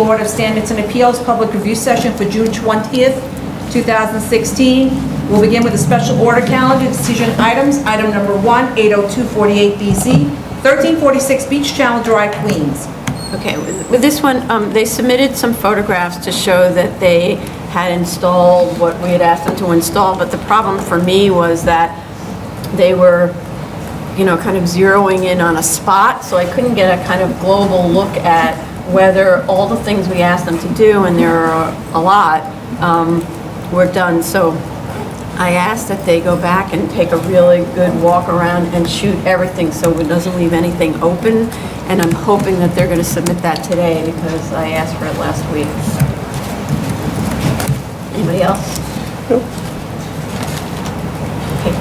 Board of Standards and Appeals Public Review Session for June 20th, 2016. We'll begin with a special order calendar decision items. Item number 1, 80248 BZ, 1346 Beach Channel Drive, Queens. Okay, with this one, they submitted some photographs to show that they had installed what we had asked them to install, but the problem for me was that they were, kind of zeroing in on a spot, so I couldn't get a kind of global look at whether all the things we asked them to do, and there are a lot, were done. So I asked that they go back and take a really good walk around and shoot everything so it doesn't leave anything open, and I'm hoping that they're going to submit that today because I asked for it last week. Anybody else? Nope. Okay.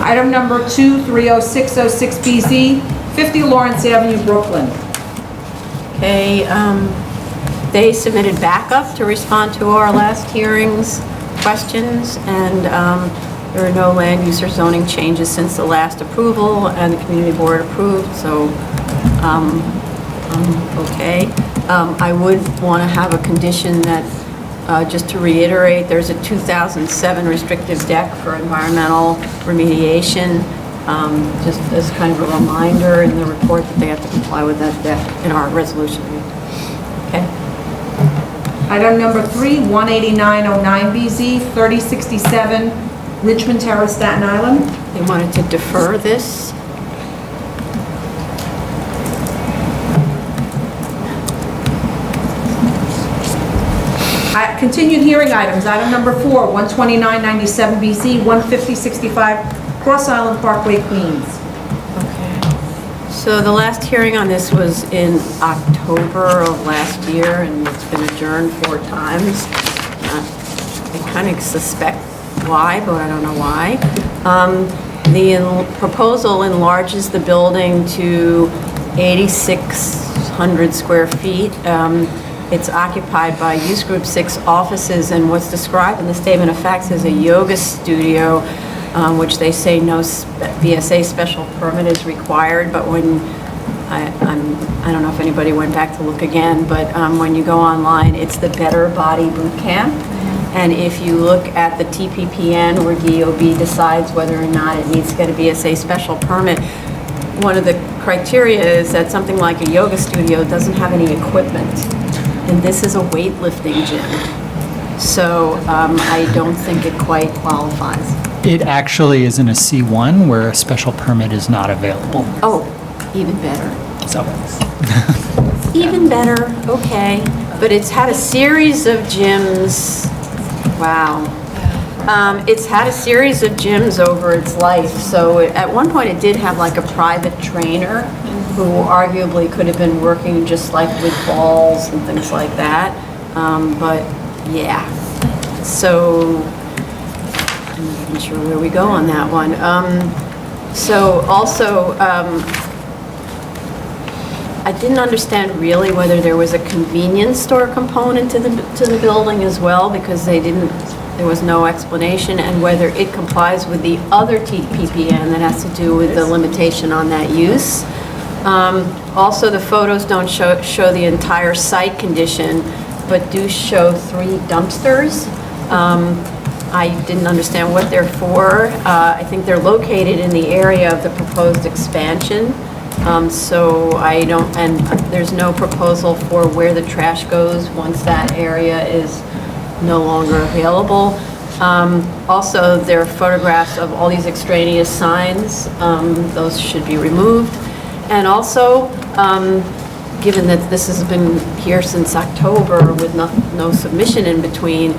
Item number 2, 30606 BZ, 50 Lawrence Avenue, Brooklyn. Okay, they submitted backup to respond to our last hearing's questions, and there are no land use or zoning changes since the last approval, and the community board approved, so okay. I would want to have a condition that, just to reiterate, there's a 2007 restrictive deck for environmental remediation, just as kind of a reminder in the report that they have to comply with that deck in our resolution. Okay. Item number 3, 18909 BZ, 3067 Richmond Terrace, Staten Island. They wanted to defer this. Continued hearing items. Item number 4, 12997 BZ, 15065 Cross Island Parkway, Queens. Okay. So the last hearing on this was in October of last year, and it's been adjourned 4 times. I kind of suspect why, but I don't know why. The proposal enlarges the building to 8,600 square feet. It's occupied by Use Group 6 offices, and what's described in the statement of facts is a yoga studio, which they say no VSA special permit is required, but when I don't know if anybody went back to look again, but when you go online, it's the Better Body Boot Camp. And if you look at the TPPN where DOB decides whether or not it needs to get a VSA special permit, one of the criteria is that something like a yoga studio doesn't have any equipment. And this is a weightlifting gym. So I don't think it quite qualifies. It actually is in a C1 where a special permit is not available. Oh, even better. So, Even better, okay. But it's had a series of gyms, wow. It's had a series of gyms over its life. So at one point it did have like a private trainer who arguably could have been working just like with balls and things like that. But yeah, so I'm not sure where we go on that one. So also, I didn't understand really whether there was a convenience store component to the building as well, because there was no explanation, and whether it complies with the other TPPN that has to do with the limitation on that use. Also, the photos don't show the entire site condition, but do show 3 dumpsters. I didn't understand what they're for. I think they're located in the area of the proposed expansion. So I don't, and there's no proposal for where the trash goes once that area is no longer available. Also, there are photographs of all these extraneous signs. Those should be removed. And also, given that this has been here since October with no submission in between,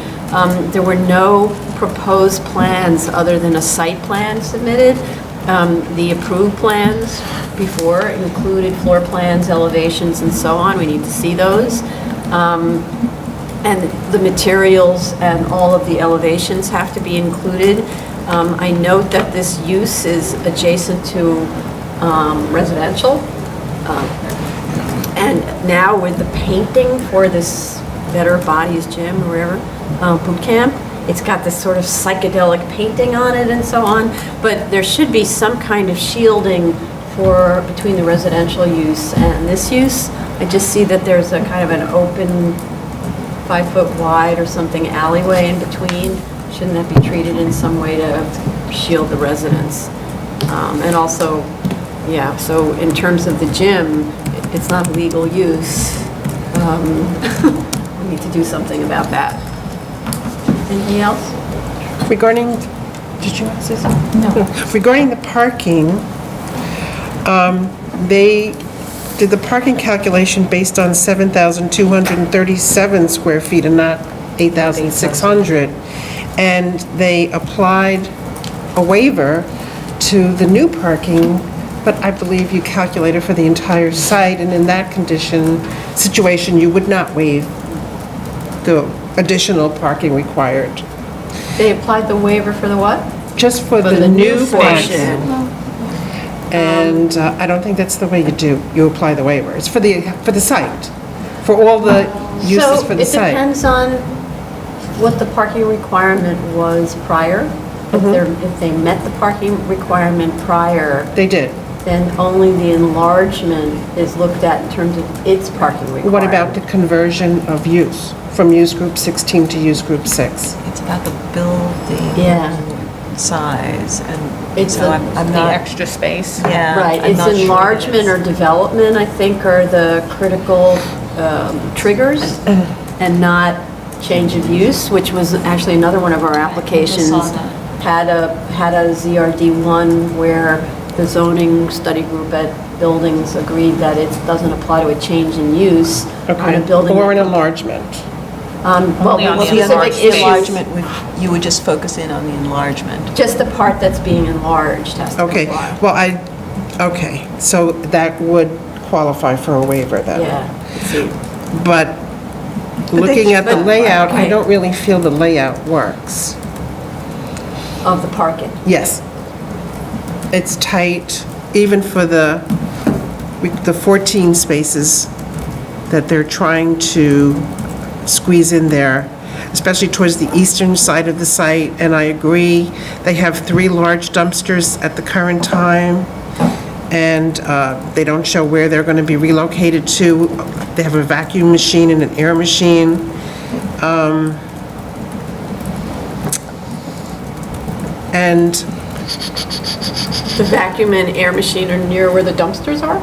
there were no proposed plans other than a site plan submitted. The approved plans before included floor plans, elevations, and so on. We need to see those. And the materials and all of the elevations have to be included. I note that this use is adjacent to residential. And now with the painting for this Better Bodies Gym or wherever, boot camp, it's got this sort of psychedelic painting on it and so on, but there should be some kind of shielding between the residential use and this use. I just see that there's a kind of an open 5-foot wide or something alleyway in between. Shouldn't that be treated in some way to shield the residents? And also, yeah, so in terms of the gym, it's not legal use. We need to do something about that. Anything else? Regarding, did you want to say something? No. Regarding the parking, they did the parking calculation based on 7,237 square feet and not 8,600. And they applied a waiver to the new parking, but I believe you calculated for the entire site, and in that situation, you would not waive the additional parking required. They applied the waiver for the what? Just for For the new portion. portion. And I don't think that's the way you do, you apply the waiver. It's for the site, for all the uses for the So it site. depends on what the parking requirement was prior. If they met the parking requirement prior, They did. then only the enlargement is looked at in terms of its parking requirement. What about the conversion of use, from use group 16 to use group 6? It's about the building Yeah. size, and It's so the- I'm The not, extra space. yeah. Right, I'm it's not sure what it enlargement is. or development, I think, are the critical triggers, and not change of use, which was actually another one of our applications. Had a ZRD1 where the zoning study group at buildings agreed that it doesn't apply to a change in use on a Okay. building. Or an enlargement. Well, Only on the specific enlarged issues, Enlargement, you would just focus in on the enlargement. just the part that's being enlarged has to Okay, comply. well, okay, so that would qualify for a waiver then. Yeah, let's see. But looking at the but- layout, I okay. don't really feel the layout works. Of the parking. Yes. It's tight, even for the 14 spaces that they're trying to squeeze in there, especially towards the eastern side of the site, and I agree, they have 3 large dumpsters at the current time, and they don't show where they're going to be relocated to. They have a vacuum machine and an air machine. And The vacuum and air machine are near where the dumpsters are?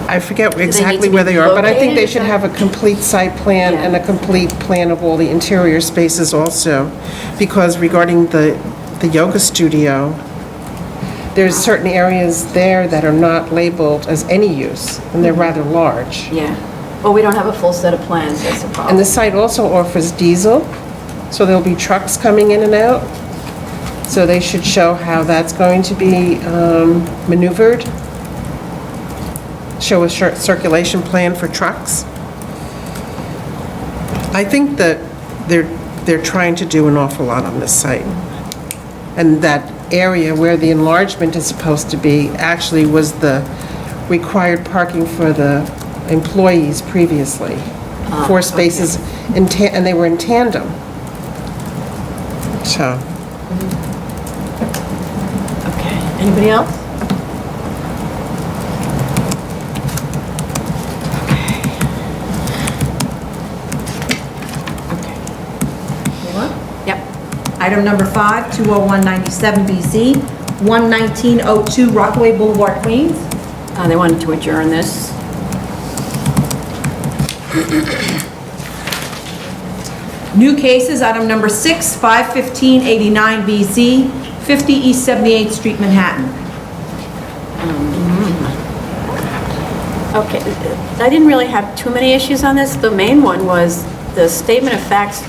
I forget need exactly to be where they are, but I think they located should or have a complete site plan Yeah. and a complete plan of all the interior spaces also. Because regarding the yoga studio, there's certain areas there that are not labeled as any use, and they're rather large. Yeah. Well, we don't have a full set of plans, that's the problem. And the site also offers diesel, so there'll be trucks coming in and out. So they should show how that's going to be maneuvered. Show a circulation plan for trucks. I think that they're trying to do an awful lot on this site. And that area where the enlargement is supposed to be actually was the required parking for the employees previously. 4 spaces, and they were in tandem. So, Okay, anybody else? Okay. Yep. Item number 5, 20197 BZ, 11902 Rockaway Boulevard, Queens. They wanted to adjourn this. New cases, item number 6, 51589 BZ, 50 East 78th Street, Manhattan. Okay, I didn't really have too many issues on this. The main one was the statement of facts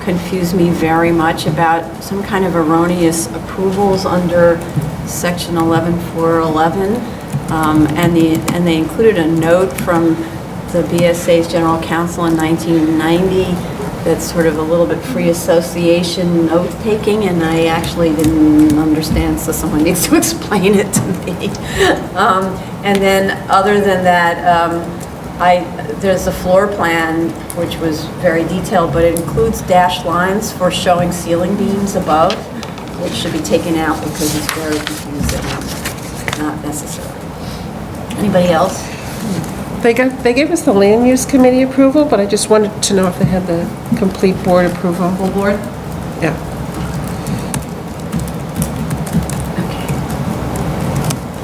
confused me very much about some kind of erroneous approvals under section 11411. And they included a note from the BSA's general counsel in 1990 that's sort of a little bit free association note-taking, and I actually didn't understand, so someone needs to explain it to me. And then, other than that, there's a floor plan, which was very detailed, but it includes dashed lines for showing ceiling beams above, which should be taken out because it's very confusing, not necessary. Anybody else? They gave us the land use committee approval, but I just wanted to know if they had the complete board approval. Full board? Yeah.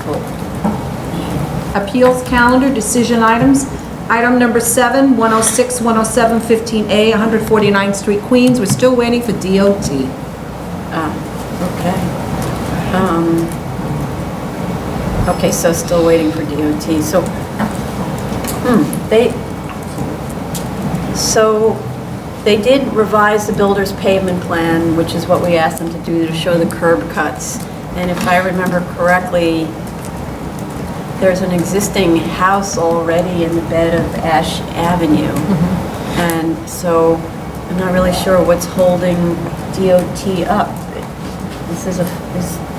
Cool. Appeals calendar, decision items. Item number 7, 106, 107, 15A, 149th Street, Queens. We're still waiting for DOT. Okay. Okay, so still waiting for DOT. They did revise the builder's pavement plan, which is what we asked them to do to show the curb cuts. And if I remember correctly, there's an existing house already in the bed of Ash Avenue. And so I'm not really sure what's holding DOT up.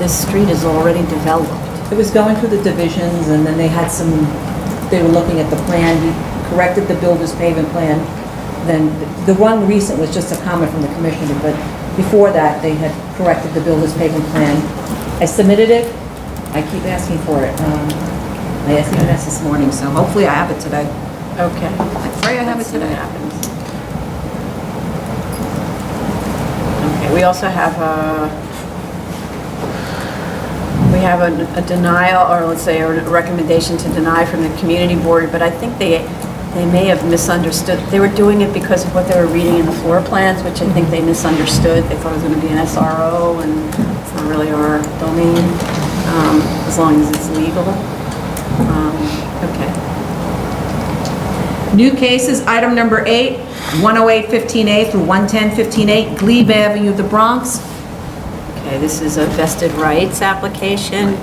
This street is already developed. It was going through the divisions, and then they were looking at the plan. We corrected the builder's pavement plan. Then the one recent was just a comment from the commissioner, but before that, they had corrected the builder's pavement plan. I submitted it. I keep asking for it. I asked even this morning, so hopefully I have it today. Okay. I pray I have it today. Okay, we also have a denial, or let's say a recommendation to deny from the community board, but I think they may have misunderstood. They were doing it because of what they were reading in the floor plans, which I think they misunderstood. They thought it was going to be an SRO, and it's not really our domain, as long as it's legal. Okay. New cases, item number 8, 108 15A through 110 15A, Glebe Avenue, the Bronx. Okay, this is a vested rights application.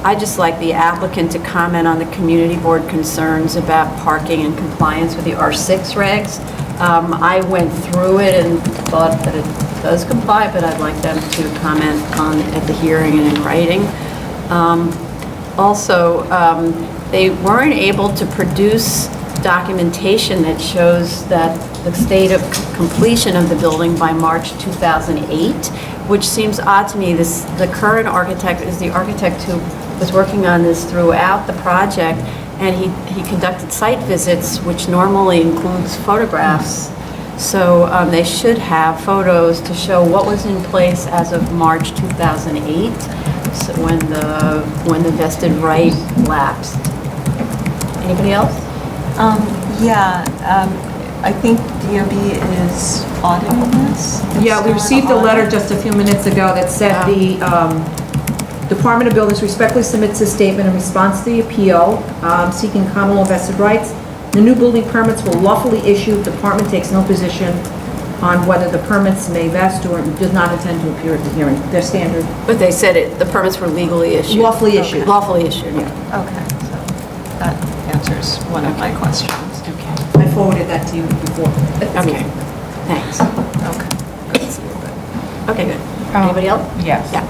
I just like the applicant to comment on the community board concerns about parking and compliance with the R6 regs. I went through it and thought that it does comply, but I'd like them to comment on it at the hearing and in writing. Also, they weren't able to produce documentation that shows that the state of completion of the building by March 2008, which seems odd to me. The current architect is the architect who was working on this throughout the project, and he conducted site visits, which normally includes photographs. So they should have photos to show what was in place as of March 2008, so when the vested right lapsed. Anybody else? I think DOB is auditing this. Yeah, we received a letter just a few minutes ago that said the Department of Buildings respectfully submits a statement in response to the appeal seeking common law vested rights. The new building permits were lawfully issued. The department takes no position on whether the permits may vest or does not intend to appear at the hearing. They're standard. But they said the permits were legally issued. Lawfully issued. Lawfully issued, yeah. Okay, so that answers one of my questions. Okay. I forwarded that to you before. Okay, thanks. Okay. Good to see you. Okay, good. Anybody else? Yes. Yeah.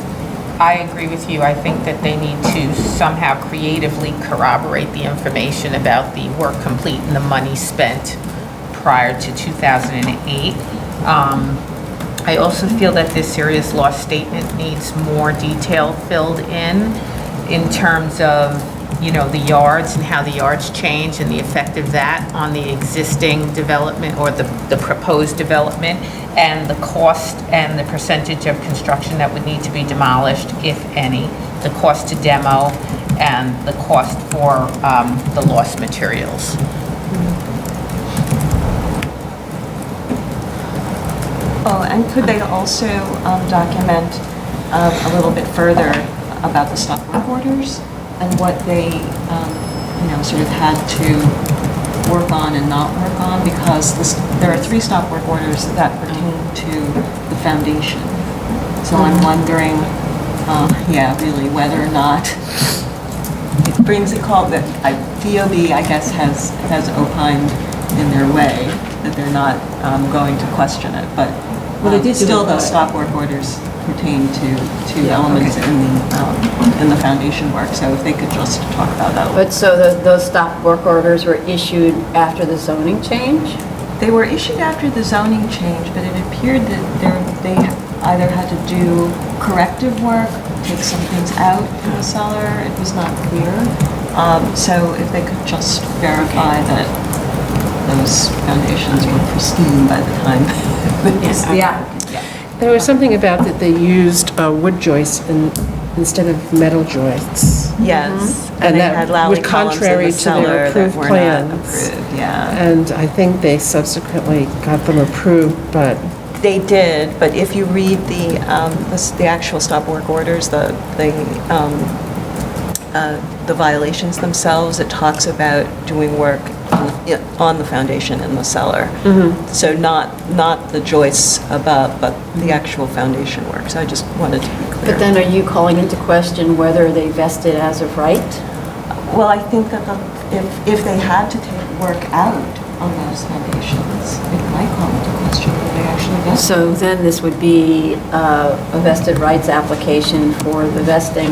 I agree with you. I think that they need to somehow creatively corroborate the information about the work complete and the money spent prior to 2008. I also feel that this serious loss statement needs more detail filled in terms of, the yards and how the yards change and the effect of that on the existing development or the proposed development, and the cost and the percentage of construction that would need to be demolished, if any, the cost to demo, and the cost for the lost materials. Oh, and could they also document a little bit further about the stop work orders and what they, sort of had to work on and not work on? Because there are 3 stop work orders that pertain to the foundation. So I'm wondering, really, whether or not it brings a call that DOB, I guess, has opined in their way that they're not going to question it, but Well, they did do still it, those but- stop work orders pertain to elements in the foundation work, so if they could just talk about that a little. But so those stop work orders were issued after the zoning change? They were issued after the zoning change, but it appeared that they either had to do corrective work, take some things out in the cellar. It was not clear. So if they could just verify that those foundations were pristine by the time. Yeah. There was something about that they used wood joists instead of metal joists. Yes, And and they that had was Lowry columns in contrary the to their cellar that approved were not plans. approved, yeah. And I think they subsequently got them approved, but They did, but if you read the actual stop work orders, the violations themselves, it talks about doing work on the foundation in the cellar. So not the joists above, but the actual foundation work. So I just wanted to be clear. But then are you calling into question whether they vested as of right? Well, I think that if they had to take work out on those foundations, it might call into question whether they actually vested. So then this would be a vested rights application for the vesting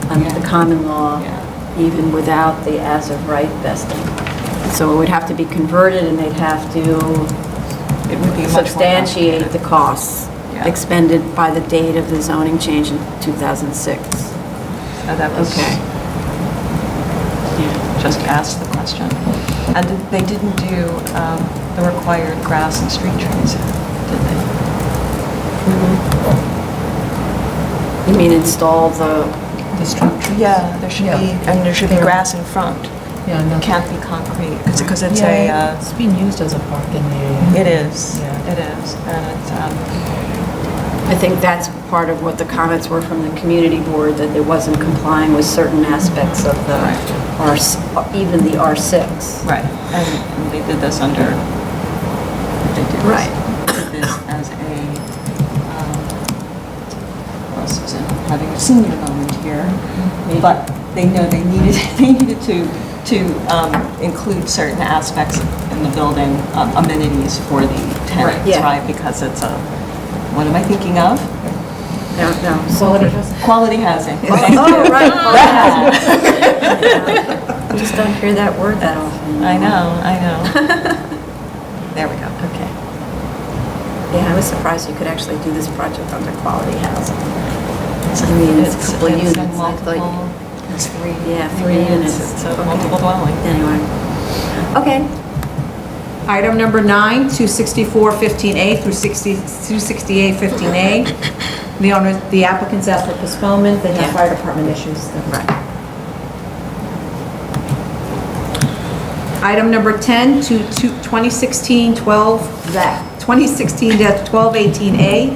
under the common law, Yeah. even without the as of right vesting. So it would have to be converted and they'd have to It would be much more substantiate the costs Yeah. expended by the date of the zoning change in 2006. That was Okay. just asked the question. And they didn't do the required grass and street trees, did they? You mean install the street trees? Yeah, there should Yeah. be, and there should be Yeah. grass in front. Yeah, no. It can't be concrete, because it's Yeah, a, it's being used as a parking area. it is, Yeah. it is. And it's, I think that's part of what the comments were from the community board, that it wasn't complying with certain aspects of the R, even the R6. right, and they did this under, they did Right. this as a, well, Susan, having a senior moment here, but they know they needed to include certain aspects in the building, amenities for the tenants, yeah. right? Because it's a, what am I thinking of? No. Quality housing. Oh, right. I just don't hear that word that often. I know. There we go. Okay. Yeah, I was surprised you could actually do this project under quality housing. I mean, it's a couple units. I thought- It's three. Yeah, 3 units. It's a multiple dwelling. Anyway. Okay. Item number 9, 264-15A through 268-15A. The applicants asked for postponement, they have Yeah. fire department issues. Right. Item number 10, 2016-1218A,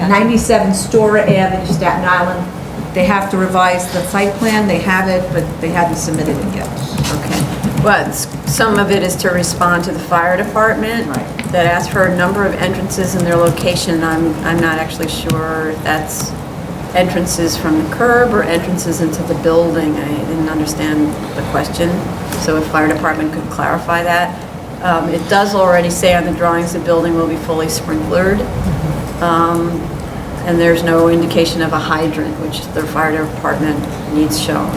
97 Stora Avenue, Staten Island. They have to revise the site plan, they have it, but they haven't submitted it yet. Okay. Well, some of it is to respond to the fire department. Right. That asked for a number of entrances and their location. I'm not actually sure if that's entrances from the curb or entrances into the building. I didn't understand the question, so if fire department could clarify that. It does already say on the drawings the building will be fully sprinklered. And there's no indication of a hydrant, which the fire department needs shown.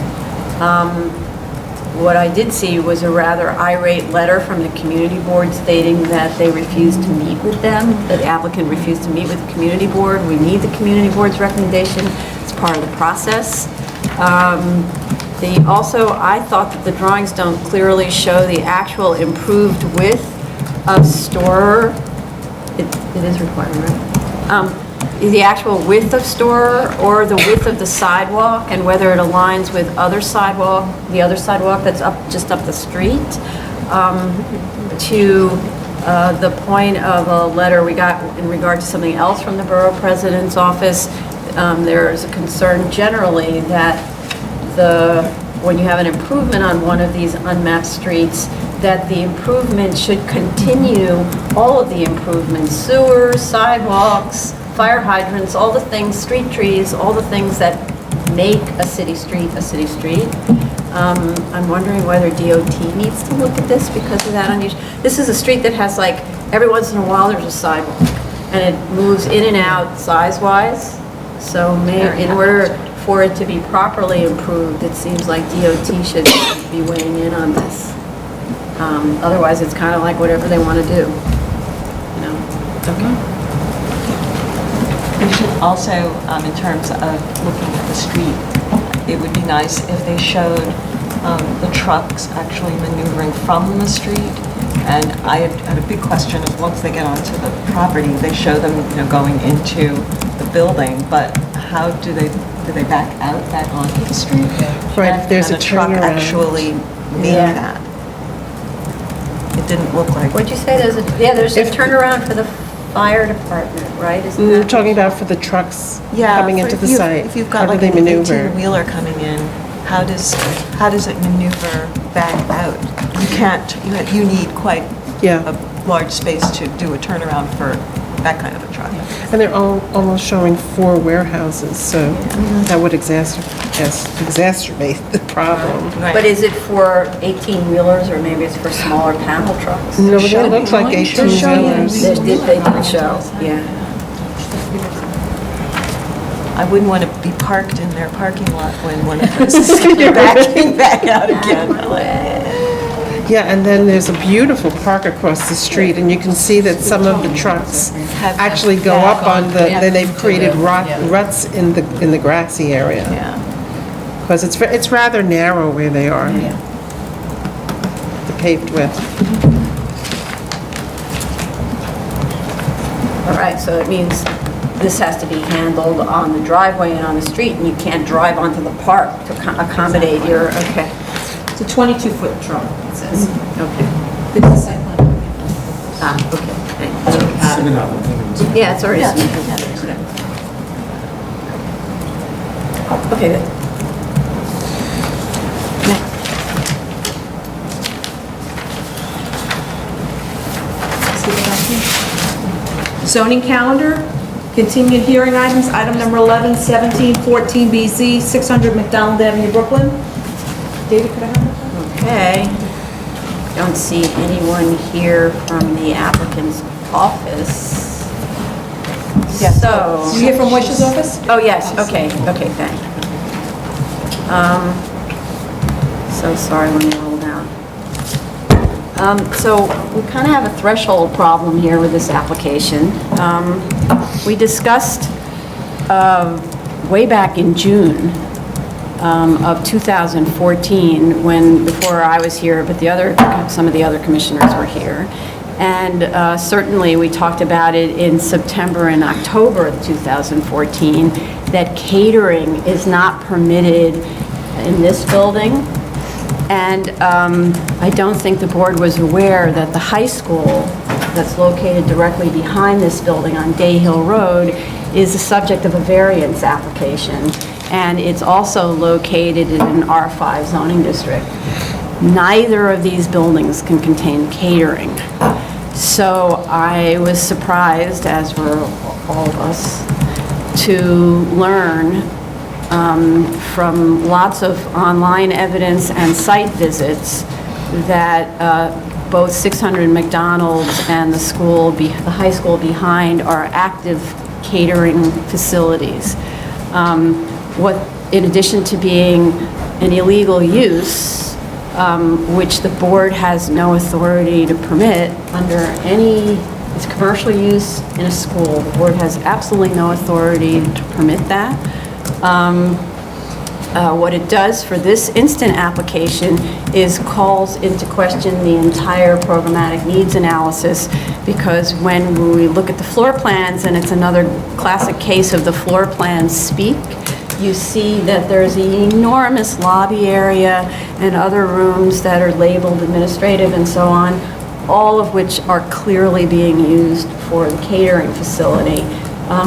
What I did see was a rather irate letter from the community board stating that they refused to meet with them, that the applicant refused to meet with the community board. We need the community board's recommendation. It's part of the process. Also, I thought that the drawings don't clearly show the actual improved width of store. It is required, right? The actual width of store or the width of the sidewalk and whether it aligns with the other sidewalk that's just up the street. To the point of a letter we got in regard to something else from the borough president's office, there is a concern generally that when you have an improvement on one of these unmapped streets, that the improvement should continue, all of the improvements, sewers, sidewalks, fire hydrants, all the things, street trees, all the things that make a city street a city street. I'm wondering whether DOT needs to look at this because of that unusual. This is a street that has like, every once in a while, there's a sidewalk, and it moves in and out size-wise. So in order for it to be properly improved, it seems like DOT should be weighing in on this. Otherwise, it's kind of like whatever they want to do, you know? Okay. should also, in terms of looking at the street, it would be nice if they showed the trucks actually maneuvering from the street. And I had a big question of once they get onto the property, they show them, going into the building, but how do they back out back onto the street? Right, if there's And a truck turnaround. actually made Yeah. that. It didn't look like. What'd you say? There's a turnaround for the fire department, right? Isn't We were that- talking about for the trucks coming into if the you- site. If you've How got do like they an maneuver? 18-wheeler coming in, how does it maneuver back out? You can't, you need quite Yeah. a large space to do a turnaround for that kind of a truck. And they're almost showing 4 warehouses, so that would exacerbate the problem. Right. But is it for 18-wheelers, or maybe it's for smaller panel trucks? No, but it looks like They're showing 18-wheelers. They did show, yeah. I wouldn't want to be parked in their parking lot when one of those is backing back out again. Yeah, and then there's a beautiful park across the street, and you can see that some of the trucks actually go up on the, then they've created ruts in the grassy area. Yeah. Because it's rather narrow where they are. The paved width. All right, so it means this has to be handled on the driveway and on the street, and you can't drive onto the park to accommodate your, okay. It's a 22-foot truck, it says. Okay. It's a site plan. Okay. Yeah, it's already submitted. Okay, good. Zoning calendar, continued hearing items, item number 11, 17, 14 BZ, 600 McDonald Avenue, Brooklyn. David, could I have that? Okay. Don't see anyone here from the applicant's office. Yes. So. You hear from Moisha's office? Oh, yes, okay, thank you. So sorry, let me roll down. So we kind of have a threshold problem here with this application. We discussed way back in June of 2014, before I was here, but some of the other commissioners were here. And certainly, we talked about it in September and October of 2014, that catering is not permitted in this building. And I don't think the board was aware that the high school that's located directly behind this building on Day Hill Road is the subject of a variance application. And it's also located in an R5 zoning district. Neither of these buildings can contain catering. So I was surprised, as were all of us, to learn from lots of online evidence and site visits that both 600 McDonald's and the high school behind are active catering facilities. In addition to being an illegal use, which the board has no authority to permit under it's commercial use in a school. The board has absolutely no authority to permit that. What it does for this instant application is calls into question the entire programmatic needs analysis, because when we look at the floor plans, and it's another classic case of the floor plans speak, you see that there's an enormous lobby area and other rooms that are labeled administrative and so on, all of which are clearly being used for the catering facility.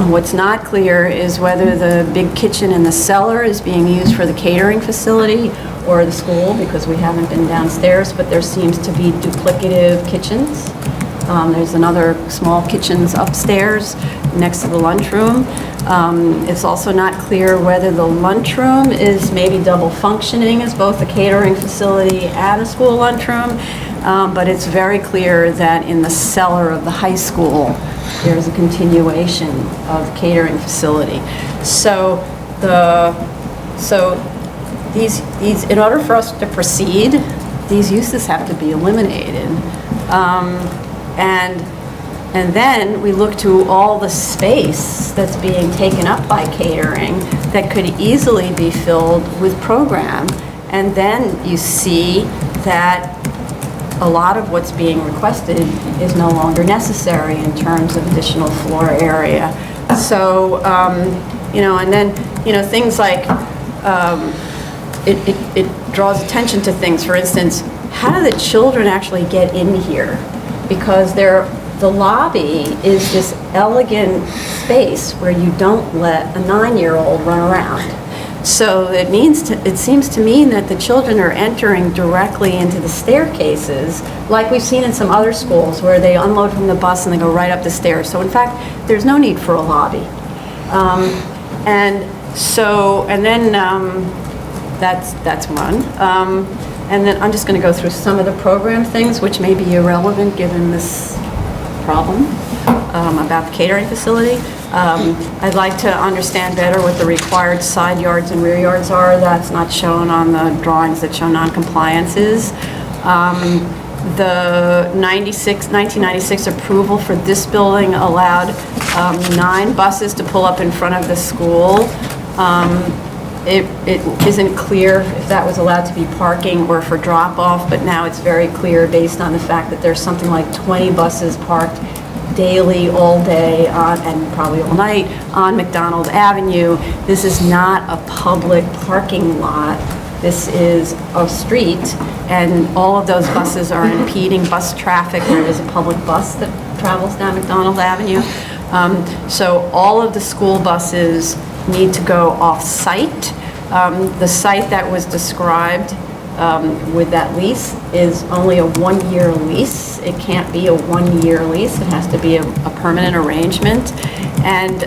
What's not clear is whether the big kitchen in the cellar is being used for the catering facility or the school, because we haven't been downstairs, but there seems to be duplicative kitchens. There's another small kitchens upstairs next to the lunchroom. It's also not clear whether the lunchroom is maybe double functioning as both a catering facility and a school lunchroom, but it's very clear that in the cellar of the high school, there's a continuation of catering facility. So these, in order for us to proceed, these uses have to be eliminated. And And then we look to all the space that's being taken up by catering that could easily be filled with program. And then you see that a lot of what's being requested is no longer necessary in terms of additional floor area. So, and then, things like, it draws attention to things. For instance, how do the children actually get in here? Because the lobby is this elegant space where you don't let a 9-year-old run around. So it seems to mean that the children are entering directly into the staircases, like we've seen in some other schools where they unload from the bus and they go right up the stairs. So in fact, there's no need for a lobby. That's one. And then I'm just going to go through some of the program things, which may be irrelevant given this problem about the catering facility. I'd like to understand better what the required side yards and rear yards are. That's not shown on the drawings that show non-compliances. The 1996 approval for this building allowed 9 buses to pull up in front of the school. It isn't clear if that was allowed to be parking or for drop-off, but now it's very clear based on the fact that there's something like 20 buses parked daily, all day, and probably all night on McDonald Avenue. This is not a public parking lot. This is a street, and all of those buses are impeding bus traffic where there's a public bus that travels down McDonald Avenue. So all of the school buses need to go off-site. The site that was described with that lease is only a 1-year lease. It can't be a 1-year lease. It has to be a permanent arrangement, and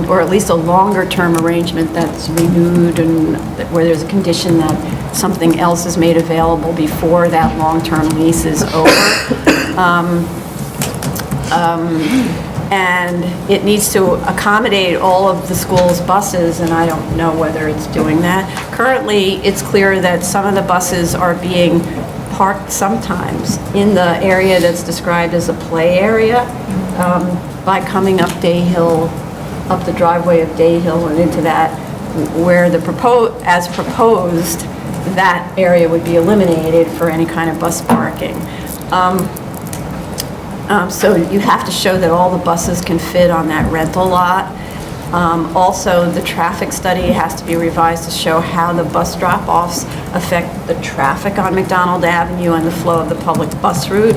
or at least a longer-term arrangement that's renewed and where there's a condition that something else is made available before that long-term lease is over. And it needs to accommodate all of the school's buses, and I don't know whether it's doing that. Currently, it's clear that some of the buses are being parked sometimes in the area that's described as a play area by coming up Day Hill, up the driveway of Day Hill and into that, where as proposed, that area would be eliminated for any kind of bus parking. So you have to show that all the buses can fit on that rental lot. Also, the traffic study has to be revised to show how the bus drop-offs affect the traffic on McDonald Avenue and the flow of the public bus route,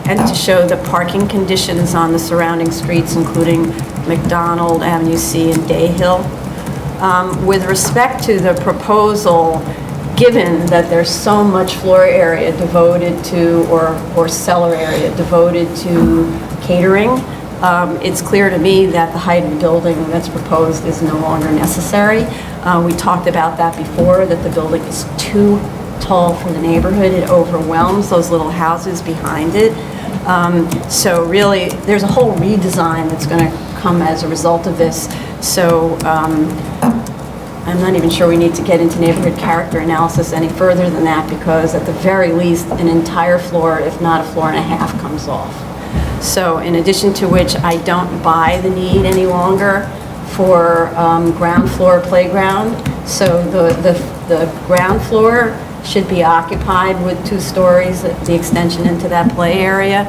and to show the parking conditions on the surrounding streets, including McDonald, Avenue C, and Day Hill. With respect to the proposal, given that there's so much floor area devoted to, or cellar area devoted to catering, it's clear to me that the height of the building that's proposed is no longer necessary. We talked about that before, that the building is too tall for the neighborhood. It overwhelms those little houses behind it. So really, there's a whole redesign that's going to come as a result of this. So I'm not even sure we need to get into neighborhood character analysis any further than that, because at the very least, an entire floor, if not a floor and a half, comes off. So in addition to which, I don't buy the need any longer for ground floor playground. So the ground floor should be occupied with 2 stories, the extension into that play area,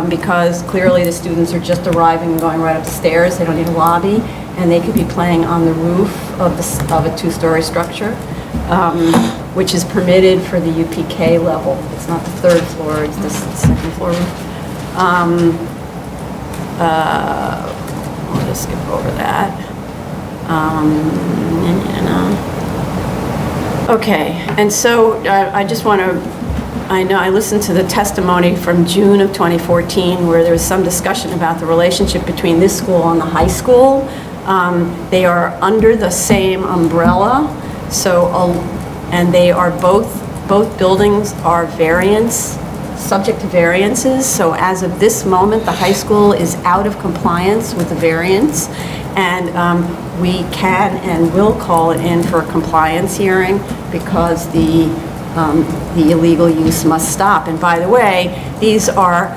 because clearly the students are just arriving and going right up the stairs. They don't need a lobby, and they could be playing on the roof of a 2-story structure, which is permitted for the UPK level. It's not the 3rd floor, it's the 2nd floor roof. I'll just skip over that. Okay, and so I just want to, I know I listened to the testimony from June of 2014 where there was some discussion about the relationship between this school and the high school. They are under the same umbrella, so, and they are both buildings are subject to variances. So as of this moment, the high school is out of compliance with the variance, and we can and will call it in for a compliance hearing because the illegal use must stop. And by the way, these are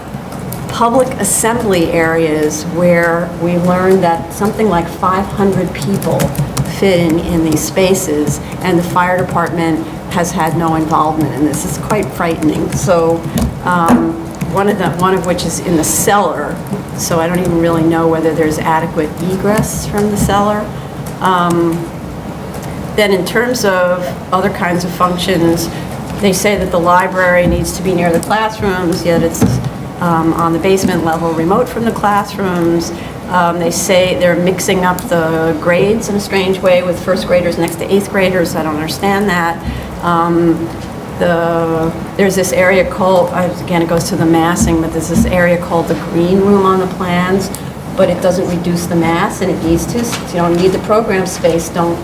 public assembly areas where we learned that something like 500 people fit in these spaces, and the fire department has had no involvement in this. It's quite frightening. So one of which is in the cellar, so I don't even really know whether there's adequate egress from the cellar. Then in terms of other kinds of functions, they say that the library needs to be near the classrooms, yet it's on the basement level, remote from the classrooms. They say they're mixing up the grades in a strange way with first graders next to eighth graders. I don't understand that. There's this area called, again, it goes to the massing, but there's this area called the green room on the plans, but it doesn't reduce the mass, and it needs to. So you don't need the program space, don't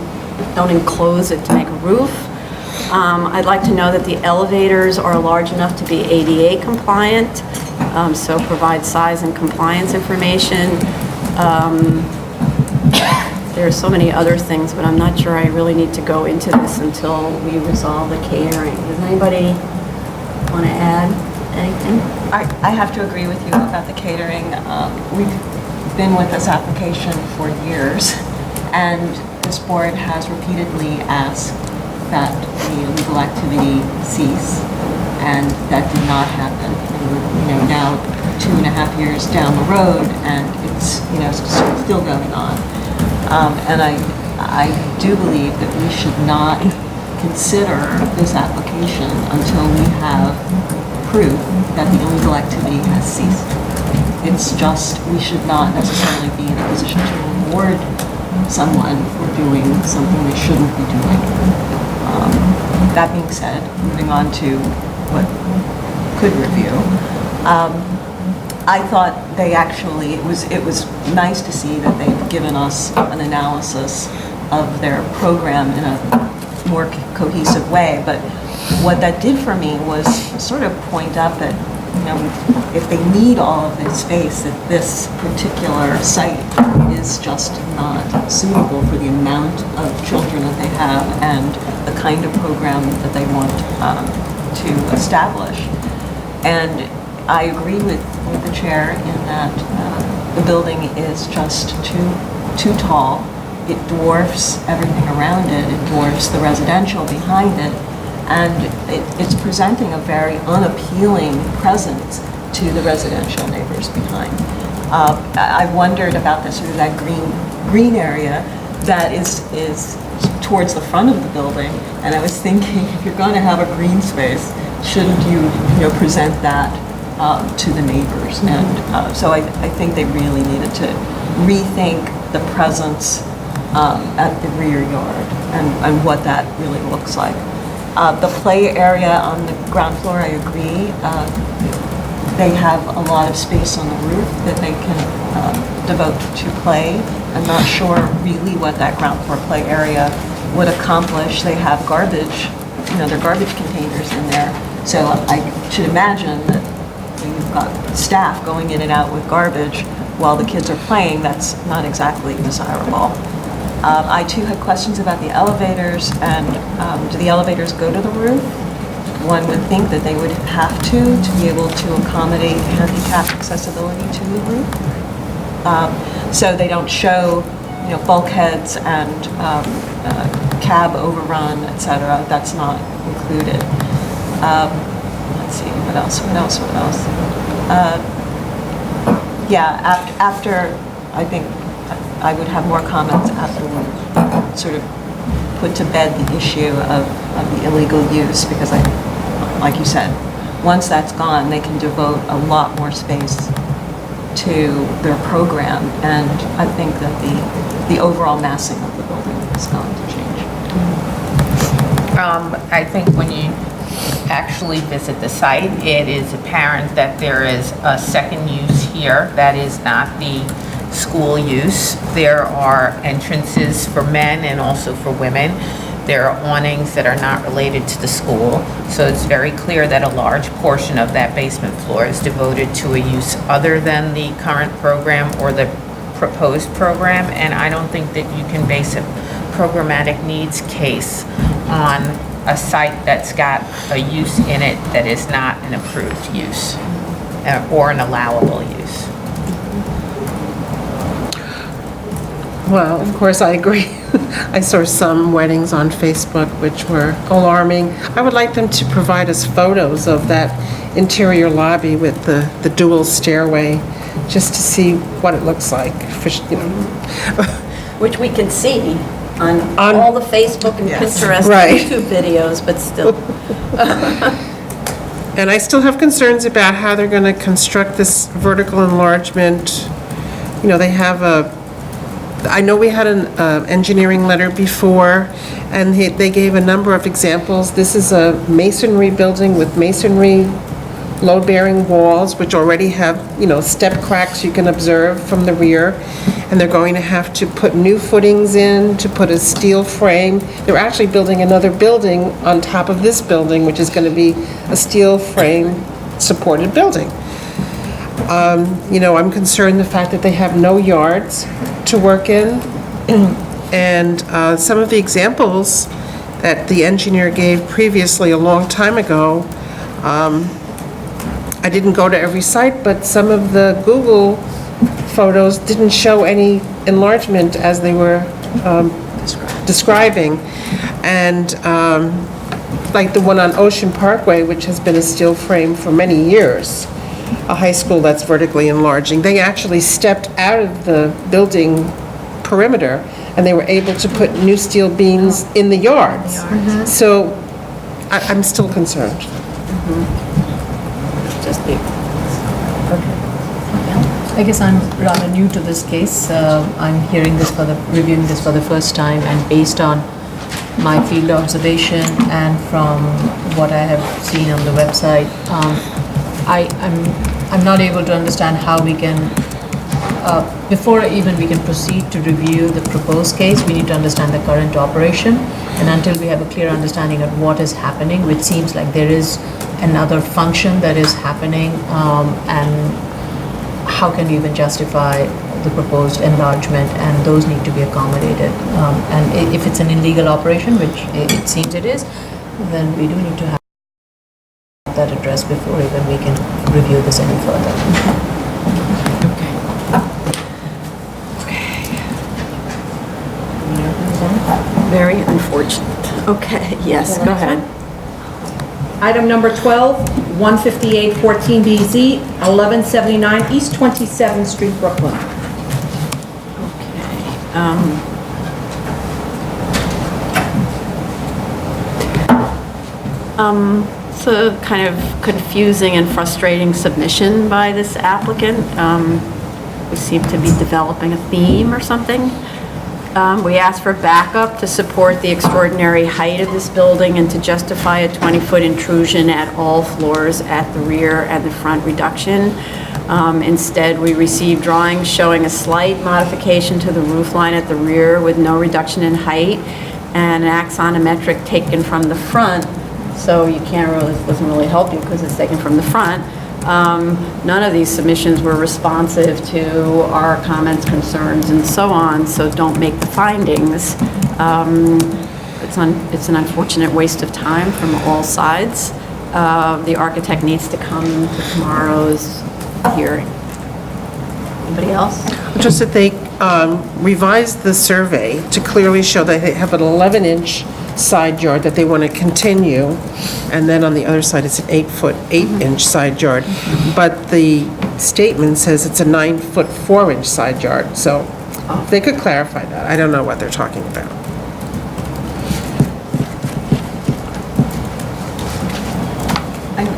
enclose it to make a roof. I'd like to know that the elevators are large enough to be ADA compliant, so provide size and compliance information. There are so many other things, but I'm not sure I really need to go into this until we resolve the catering. Does anybody want to add anything? I have to agree with you about the catering. We've been with this application for years, and this board has repeatedly asked that the illegal activity cease, and that did not happen. And we're, now 2.5 years down the road, and it's, still going on. And I do believe that we should not consider this application until we have proof that the illegal activity has ceased. It's just, we should not necessarily be in a position to reward someone for doing something they shouldn't be doing. That being said, moving on to what could review, I thought they actually, it was nice to see that they've given us an analysis of their program in a more cohesive way. But what that did for me was sort of point out that, if they need all of this space, that this particular site is just not suitable for the amount of children that they have and the kind of program that they want to establish. And I agree with the chair in that the building is just too tall. It dwarfs everything around it. It dwarfs the residential behind it. And it's presenting a very unappealing presence to the residential neighbors behind. I wondered about that sort of that green area that is towards the front of the building, and I was thinking, if you're going to have a green space, shouldn't you present that to the neighbors? And so I think they really needed to rethink the presence at the rear yard and what that really looks like. The play area on the ground floor, I agree. They have a lot of space on the roof that they can devote to play. I'm not sure really what that ground floor play area would accomplish. They have garbage, their garbage containers in there. So I should imagine that you've got staff going in and out with garbage while the kids are playing. That's not exactly desirable. I too had questions about the elevators, and do the elevators go to the roof? One would think that they would have to be able to accommodate handicap accessibility to the roof. So they don't show, bulkheads and cab overrun, etc. That's not included. Let's see, what else? After, I think I would have more comments after we sort of put to bed the issue of the illegal use, because like you said, once that's gone, they can devote a lot more space to their program, and I think that the overall massing of the building is going to change. I think when you actually visit the site, it is apparent that there is a second use here that is not the school use. There are entrances for men and also for women. There are awnings that are not related to the school. So it's very clear that a large portion of that basement floor is devoted to a use other than the current program or the proposed program. And I don't think that you can base a programmatic needs case on a site that's got a use in it that is not an approved use. or an allowable use. Well, of course, I agree. I saw some weddings on Facebook which were alarming. I would like them to provide us photos of that interior lobby with the dual stairway, just to see what it looks like, for, you know. Which we can see on On- all the Facebook and Yes. Pinterest and Right. YouTube videos, but still. And I still have concerns about how they're going to construct this vertical enlargement. You know, they have I know we had an engineering letter before, and they gave a number of examples. This is a masonry building with masonry load-bearing walls, which already have, you know, step cracks you can observe from the rear. And they're going to have to put new footings in, to put a steel frame. They're actually building another building on top of this building, which is going to be a steel frame supported building. You know, I'm concerned the fact that they have no yards to work in. And some of the examples that the engineer gave previously a long time ago, I didn't go to every site, but some of the Google photos didn't show any enlargement as they were describing. And like the one on Ocean Parkway, which has been a steel frame for many years, a high school that's vertically enlarging, they actually stepped out of the building perimeter and they were able to put new steel beams in the yards. So I'm still concerned. Just the, I guess I'm rather new to this case. I'm reviewing this for the first time, and based on my field observation and from what I have seen on the website, I'm not able to understand how we can, before even we can proceed to review the proposed case, we need to understand the current operation, and until we have a clear understanding of what is happening, which seems like there is another function that is happening, and how can you even justify the proposed enlargement, and those need to be accommodated. And if it's an illegal operation, which it seems it is, then we do need to have that addressed before even we can review this any further. very unfortunate. Okay, yes, go ahead. Item number 12, 15814BZ, 1179 East 27th Street, Brooklyn. It's a kind of confusing and frustrating submission by this applicant. We seem to be developing a theme or something. We asked for backup to support the extraordinary height of this building and to justify a 20-foot intrusion at all floors at the rear and the front reduction. Instead, we received drawings showing a slight modification to the roof line at the rear with no reduction in height, and an axonometric taken from the front. So you can't really, it doesn't really help you because it's taken from the front. None of these submissions were responsive to our comments, concerns, and so on, so don't make the findings. It's an unfortunate waste of time from all sides. The architect needs to come to tomorrow's hearing. Anybody else? Just that they revised the survey to clearly show that they have an 11-inch side yard that they want to continue, and then on the other side, it's an 8-inch side yard. But the statement says it's a 9-foot 4-inch side yard, so if they could clarify that. I don't know what they're talking about.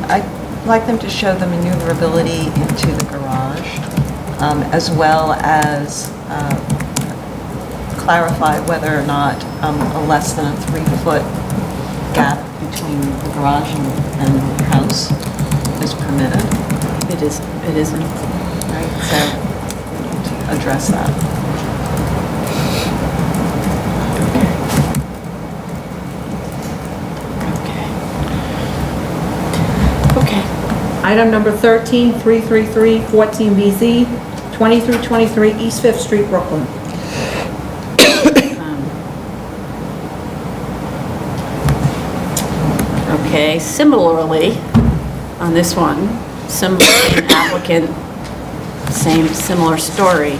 I'd like them to show the maneuverability into the garage, as well as clarify whether or not a less than a 3-foot gap between the garage and the house is permitted, It isn't. right? So, we need to address that. Okay. Item number 13, 33314BZ, 20 through 23 East 5th Street, Brooklyn. Okay, similarly, on this one, same applicant, similar story.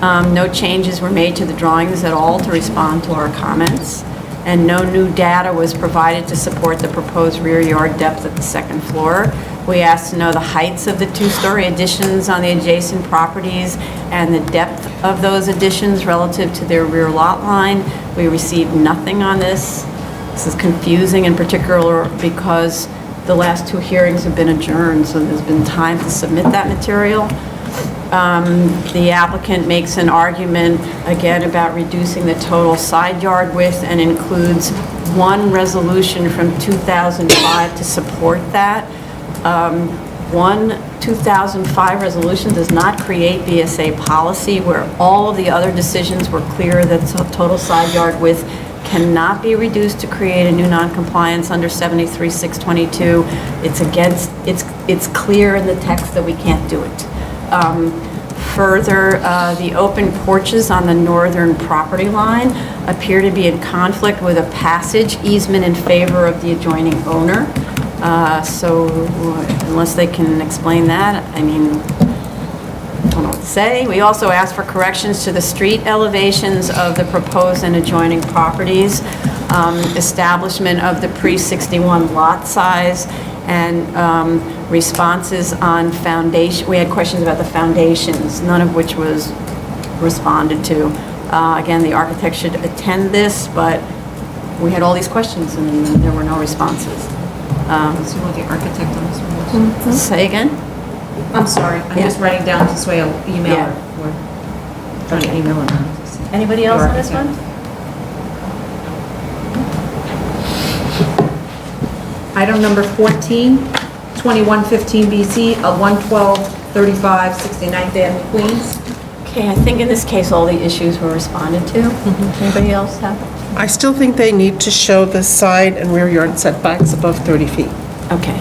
No changes were made to the drawings at all to respond to our comments, and no new data was provided to support the proposed rear yard depth at the second floor. We asked to know the heights of the two-story additions on the adjacent properties and the depth of those additions relative to their rear lot line. We received nothing on this. This is confusing in particular because the last two hearings have been adjourned, so there's been time to submit that material. The applicant makes an argument, again, about reducing the total side yard width and includes one resolution from 2005 to support that. One 2005 resolution does not create BSA policy where all of the other decisions were clear that total side yard width cannot be reduced to create a new noncompliance under 73-622. It's clear in the text that we can't do it. Further, the open porches on the northern property line appear to be in conflict with a passage easement in favor of the adjoining owner. So unless they can explain that, I mean, I don't know what to say. We also asked for corrections to the street elevations of the proposed and adjoining properties, establishment of the pre-61 lot size, and responses on foundation. We had questions about the foundations, none of which was responded to. Again, the architect should attend this, but we had all these questions and there were no responses. So you want the architect on this one? Say again? I'm sorry, I'm just writing down this way I'll email Yeah. her. Or trying to email her. Anybody else on this one? Item number 14, 2115 BC, 11235 69th Avenue, Queens. Okay, I think in this case, all the issues were responded to. Anybody else have? I still think they need to show the side and rear yard setbacks above 30 feet. Okay.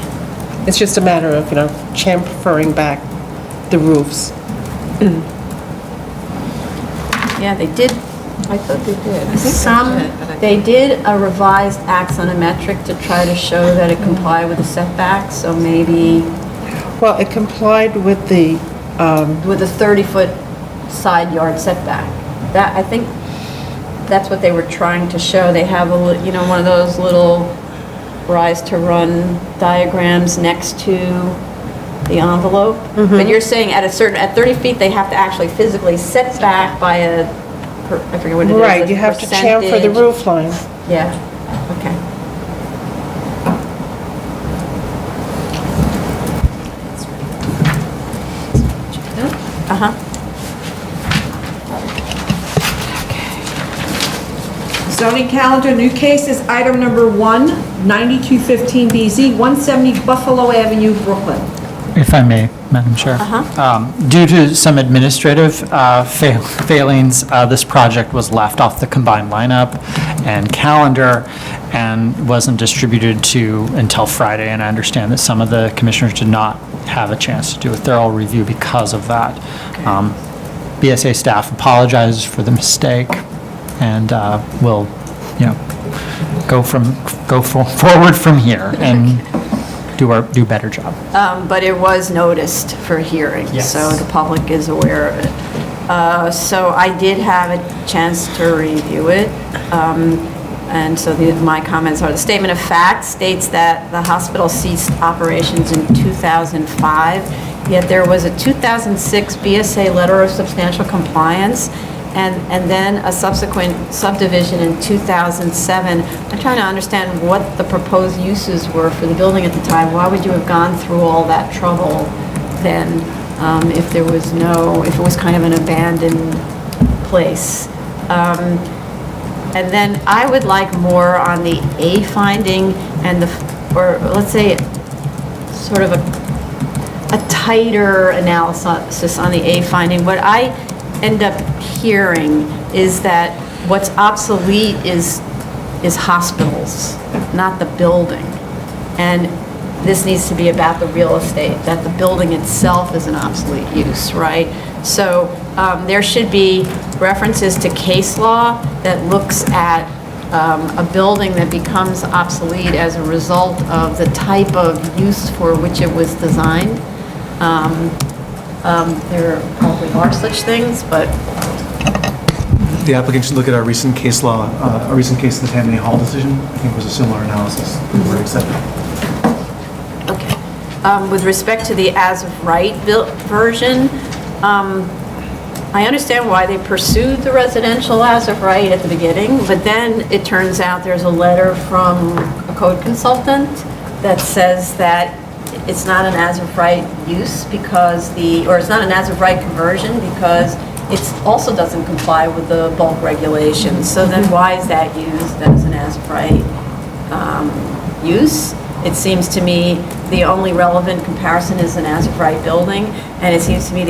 It's just a matter of, chamfering back the roofs. Yeah, they did. I thought they did. did, They did a revised axonometric to try to show that it complied with the setbacks, so maybe Well, it complied with the, with a 30-foot side yard setback. That, I think, that's what they were trying to show. They have one of those little rise to run diagrams next to the envelope. But you're saying at 30 feet, they have to actually physically set back by I forget what it is. right, you have to chamfer the percentage. roof line. Yeah, okay. Uh-huh. Zoning calendar, new cases, item number 1, 9215 BZ, 170 Buffalo Avenue, Brooklyn. If I may, Madam Chair. Due to some administrative failings, this project was left off the combined lineup and calendar and wasn't distributed until Friday, and I understand that some of the commissioners did not have a chance to do a thorough review because of that. BSA staff apologizes for the mistake and will, go forward from here and do better job. But it was noticed for hearing, Yes. so the public is aware of it. So I did have a chance to review it, and so my comments are, the statement of fact states that the hospital ceased operations in 2005, yet there was a 2006 BSA letter of substantial compliance, and then a subsequent subdivision in 2007. I'm trying to understand what the proposed uses were for the building at the time. Why would you have gone through all that trouble then if it was kind of an abandoned place? And then I would like more on the A finding and or let's say sort of a tighter analysis on the A finding. What I end up hearing is that what's obsolete is hospitals, not the building. And this needs to be about the real estate, that the building itself is an obsolete use, right? So there should be references to case law that looks at a building that becomes obsolete as a result of the type of use for which it was designed. There probably are such things, but The applicant should look at our recent case law, a recent case of the Tammany Hall decision. I think was a similar analysis. We were accepted. okay. With respect to the as-of-right version, I understand why they pursued the residential as-of-right at the beginning, but then it turns out there's a letter from a code consultant that says that it's not an as-of-right use because or it's not an as-of-right conversion because it also doesn't comply with the bulk regulations. So then why is that used as an as-of-right use? It seems to me the only relevant comparison is an as-of-right building, and it seems to me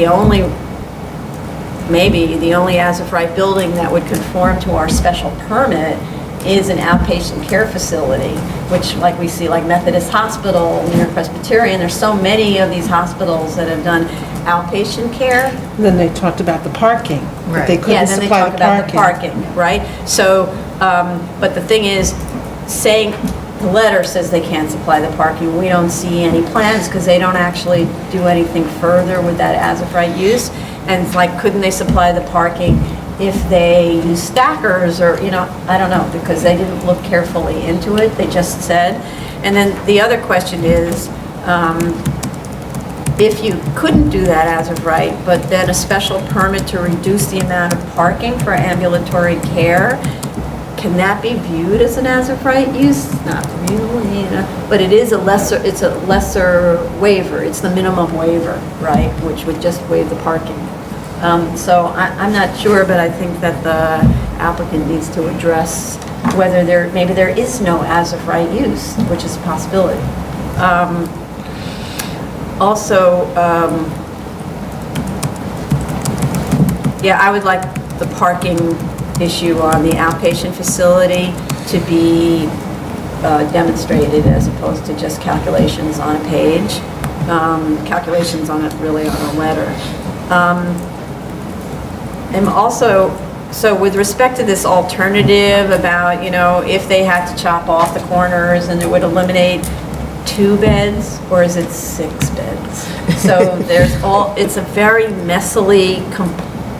maybe the only as-of-right building that would conform to our special permit is an outpatient care facility, which like we see like Methodist Hospital, New York Presbyterian, there's so many of these hospitals that have done outpatient care. And then they talked about the parking, that they Yeah, couldn't then they supply talk the about the parking. parking, right? So, but the thing is, saying, the letter says they can't supply the parking. We don't see any plans because they don't actually do anything further with that as-of-right use. And it's like, couldn't they supply the parking if they use stackers or, I don't know, because they didn't look carefully into it. They just said. And then the other question is, if you couldn't do that as of right, but then a special permit to reduce the amount of parking for ambulatory care, can that be viewed as an as of right use? Not really, but it's a lesser waiver. It's the minimum waiver, right, which would just waive the parking. So I'm not sure, but I think that the applicant needs to address whether maybe there is no as of right use, which is a possibility. Also, yeah, I would like the parking issue on the outpatient facility to be demonstrated as opposed to just calculations on a page, calculations on it really on a letter. And also, so with respect to this alternative about, if they had to chop off the corners and it would eliminate 2 beds, or is it 6 beds? So it's a very messily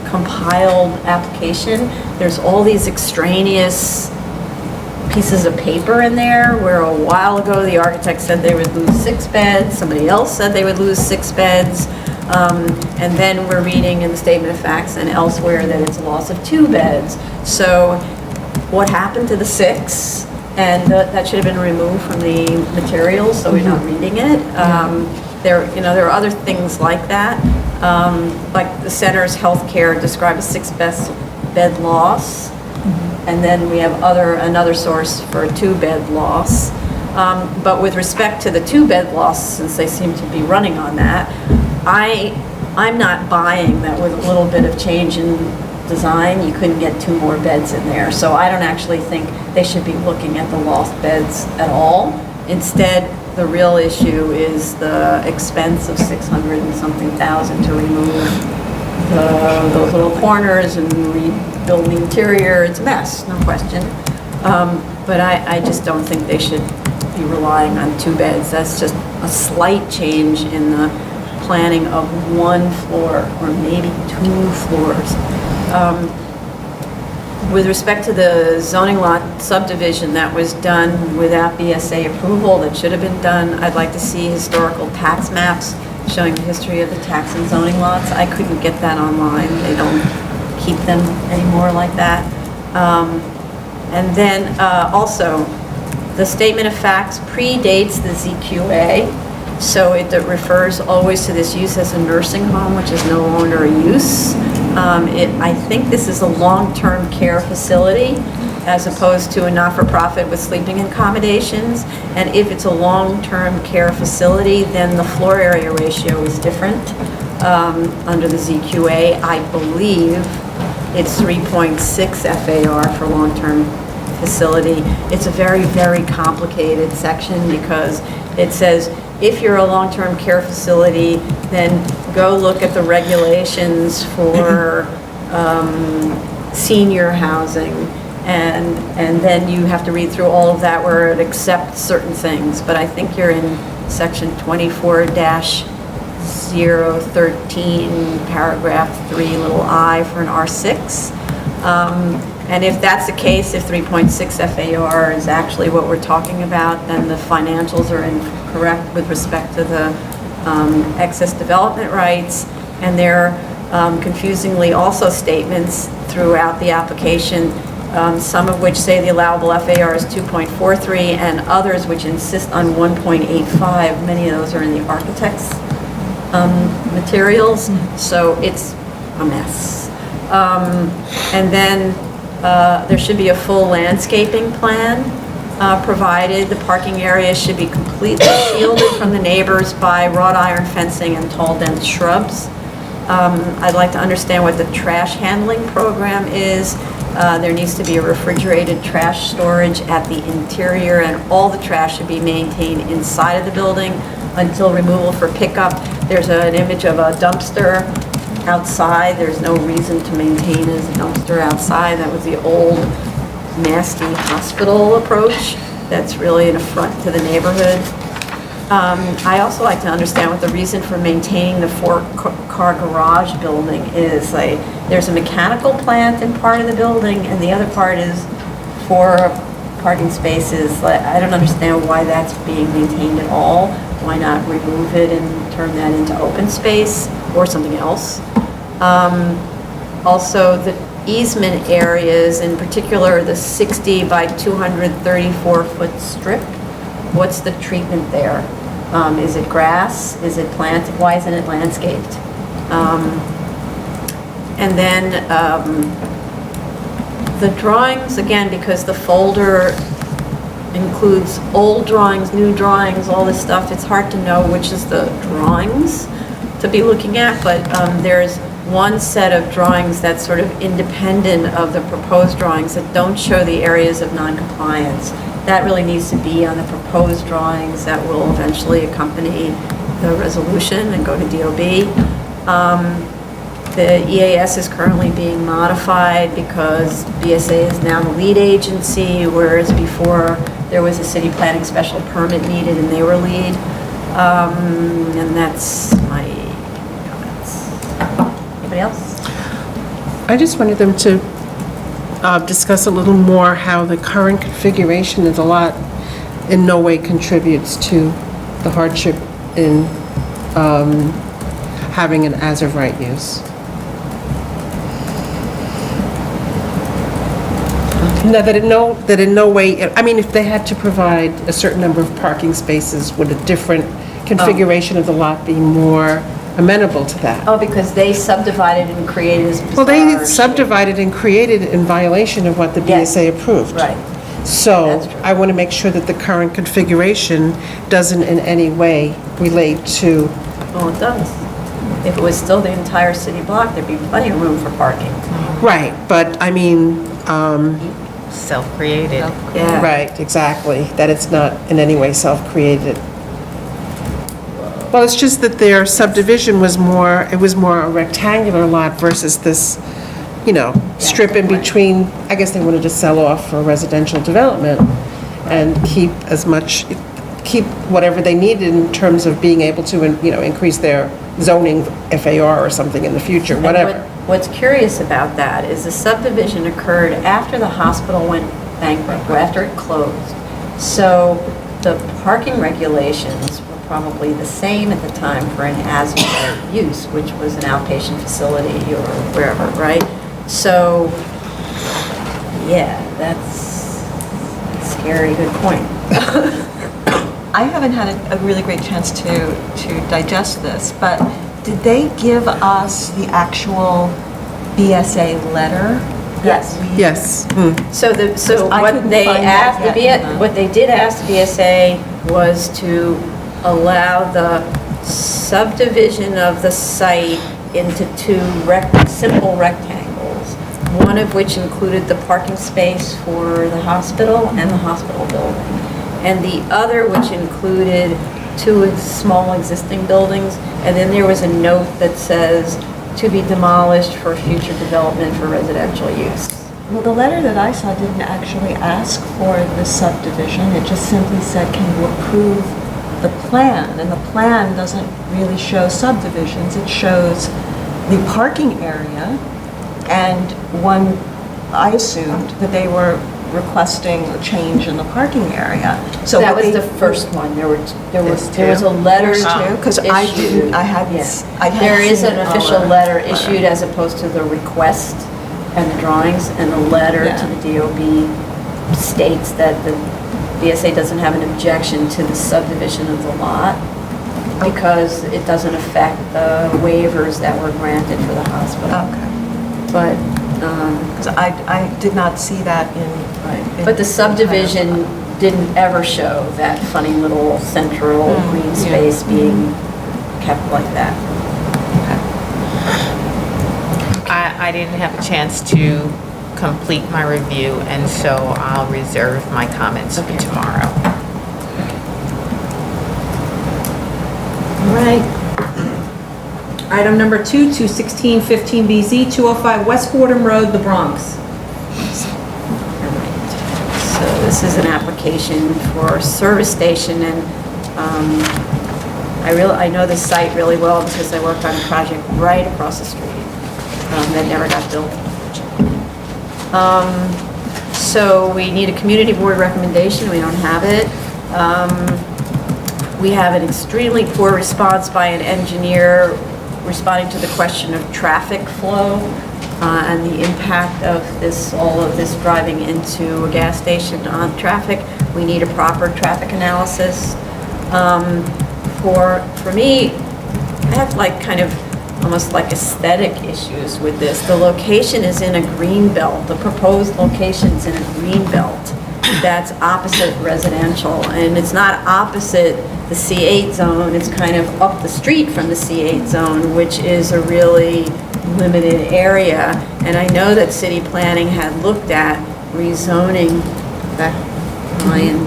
compiled application. There's all these extraneous pieces of paper in there where a while ago the architect said they would lose 6 beds, somebody else said they would lose 6 beds, and then we're reading in the statement of facts and elsewhere that it's a loss of 2 beds. So what happened to the 6? And that should have been removed from the materials, so we're not reading it. There are other things like that. Like the center's healthcare described a 6-bed loss, and then we have another source for a 2-bed loss. But with respect to the 2-bed loss, since they seem to be running on that, I'm not buying that with a little bit of change in design, you couldn't get 2 more beds in there. So I don't actually think they should be looking at the lost beds at all. Instead, the real issue is the expense of $600 and something thousand to remove those little corners and rebuild the interior. It's a mess, no question. But I just don't think they should be relying on 2 beds. That's just a slight change in the planning of 1 floor or maybe 2 floors. With respect to the zoning lot subdivision that was done without BSA approval, that should have been done, I'd like to see historical tax maps showing the history of the tax and zoning lots. I couldn't get that online. They don't keep them anymore like that. And then also, the statement of facts predates the ZQA, so it refers always to this use as a nursing home, which is no longer a use. I think this is a long-term care facility as opposed to a not-for-profit with sleeping accommodations. And if it's a long-term care facility, then the floor area ratio is different under the ZQA. I believe it's 3.6 FAR for long-term facility. It's a very, very complicated section because it says if you're a long-term care facility, then go look at the regulations for senior housing, and then you have to read through all of that where it accepts certain things. But I think you're in section 24-, 013, paragraph 3, little I for an R6. And if that's the case, if 3.6 FAR is actually what we're talking about, then the financials are incorrect with respect to the excess development rights, and there are confusingly also statements throughout the application, some of which say the allowable FAR is 2.43, and others which insist on 1.85. Many of those are in the architect's materials, so it's a mess. And then there should be a full landscaping plan provided. The parking area should be completely shielded from the neighbors by wrought iron fencing and tall, dense shrubs. I'd like to understand what the trash handling program is. There needs to be a refrigerated trash storage at the interior, and all the trash should be maintained inside of the building until removal for pickup. There's an image of a dumpster outside. There's no reason to maintain a dumpster outside. That was the old nasty hospital approach. That's really an affront to the neighborhood. I also like to understand what the reason for maintaining the four-car garage building is. Like, there's a mechanical plant in part of the building, and the other part is 4 parking spaces. Like, I don't understand why that's being maintained at all. Why not remove it and turn that into open space or something else? Also, the easement areas, in particular the 60 by 234-foot strip, what's the treatment there? Is it grass? Is it planted? Why isn't it landscaped? And then the drawings, again, because the folder includes old drawings, new drawings, all this stuff, it's hard to know which is the drawings to be looking at, but there's one set of drawings that's sort of independent of the proposed drawings that don't show the areas of non-compliance. That really needs to be on the proposed drawings that will eventually accompany the resolution and go to DOB. The EAS is currently being modified because BSA is now the lead agency, whereas before there was a city planning special permit needed and they were lead. And that's my comments. Anybody else? I just wanted them to discuss a little more how the current configuration of the lot in no way contributes to the hardship in having an as-of-right use. No, that in no way, I mean, if they had to provide a certain number of parking spaces, would a different configuration of the lot be more amenable to that? Oh, because they subdivided and created this bizarre Well, they shape. subdivided and created in violation of what the Yes. BSA approved. Right. So That's true. I want to make sure that the current configuration doesn't in any way relate to, Well, it does. If it was still the entire city block, there'd be plenty of room for parking. right, but I mean, Self-created. Yeah. right, exactly, that it's not in any way self-created. Well, it's just that their subdivision was more, it was more a rectangular lot versus this, strip in between. I guess they wanted to sell off for residential development and keep whatever they needed in terms of being able to, increase their zoning FAR or something in the future, And whatever. What's curious about that is the subdivision occurred after the hospital went bankrupt, or after it closed. So the parking regulations were probably the same at the time for an as-of-right use, which was an outpatient facility or wherever, right? So, yeah, that's a scary good point. I haven't had a really great chance to digest this, but did they give us the actual BSA letter? Yes. Yes. So I what couldn't they find that asked, yet in the- what they did ask the BSA was to allow the subdivision of the site into 2 simple rectangles, one of which included the parking space for the hospital and the hospital building, and the other which included 2 small existing buildings, and then there was a note that says, to be demolished for future development for residential use. Well, the letter that I saw didn't actually ask for the subdivision. It just simply said, can you approve the plan, and the plan doesn't really show subdivisions. It shows the parking area, and I assumed that they were requesting a change in the parking area. So That what was they- the first one. There was There's a letter There's two? 'Cause I issued. didn't- I hadn't Yeah. s- I hadn't There is seen an the official color letter letter. issued as opposed to the request and the drawings, and the letter Yeah. to the DOB states that the BSA doesn't have an objection to the subdivision of the lot because it doesn't affect the waivers that were granted for the hospital. Okay. But, Because I did not see that in. but the subdivision didn't ever show that funny little central green space being kept like that. I didn't have a chance to complete my review, and so I'll reserve my comments for tomorrow. All right. Item number 2, 21615BZ, 205 West Fordham Road, the Bronx. So this is an application for a service station, and I know this site really well because I worked on a project right across the street that never got built. So we need a community board recommendation, we don't have it. We have an extremely poor response by an engineer responding to the question of traffic flow and the impact of all of this driving into a gas station on traffic. We need a proper traffic analysis. For me, I have kind of almost like aesthetic issues with this. The location is in a green belt. The proposed location's in a green belt that's opposite residential, and it's not opposite the C8 zone. It's kind of up the street from the C8 zone, which is a really limited area. And I know that city planning had looked at rezoning, that Ryan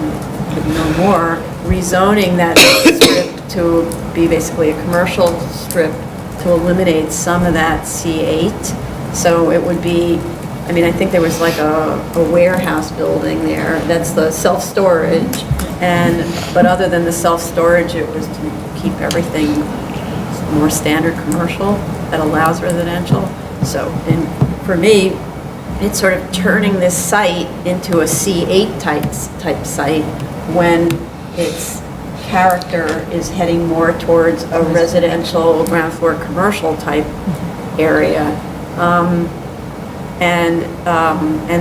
could know more, rezoning that strip to be basically a commercial strip to eliminate some of that C8. So it would be, I think there was like a warehouse building there. That's the self-storage. But other than the self-storage, it was to keep everything more standard commercial that allows residential. So, and for me, it's sort of turning this site into a C8 type site when its character is heading more towards a residential ground floor commercial type area. And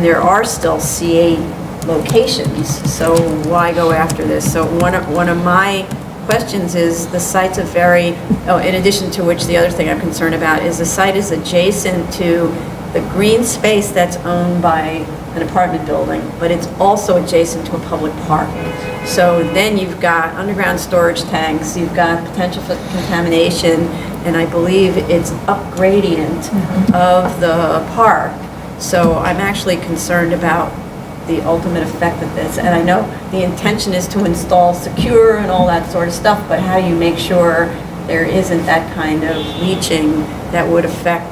there are still C8 locations, so why go after this? So one of my questions is the site's in addition to which, the other thing I'm concerned about is the site is adjacent to the green space that's owned by an apartment building, but it's also adjacent to a public park. So then you've got underground storage tanks, you've got potential for contamination, and I believe it's up gradient of the park. So I'm actually concerned about the ultimate effect of this. And I know the intention is to install secure and all that sort of stuff, but how do you make sure there isn't that kind of leaching that would affect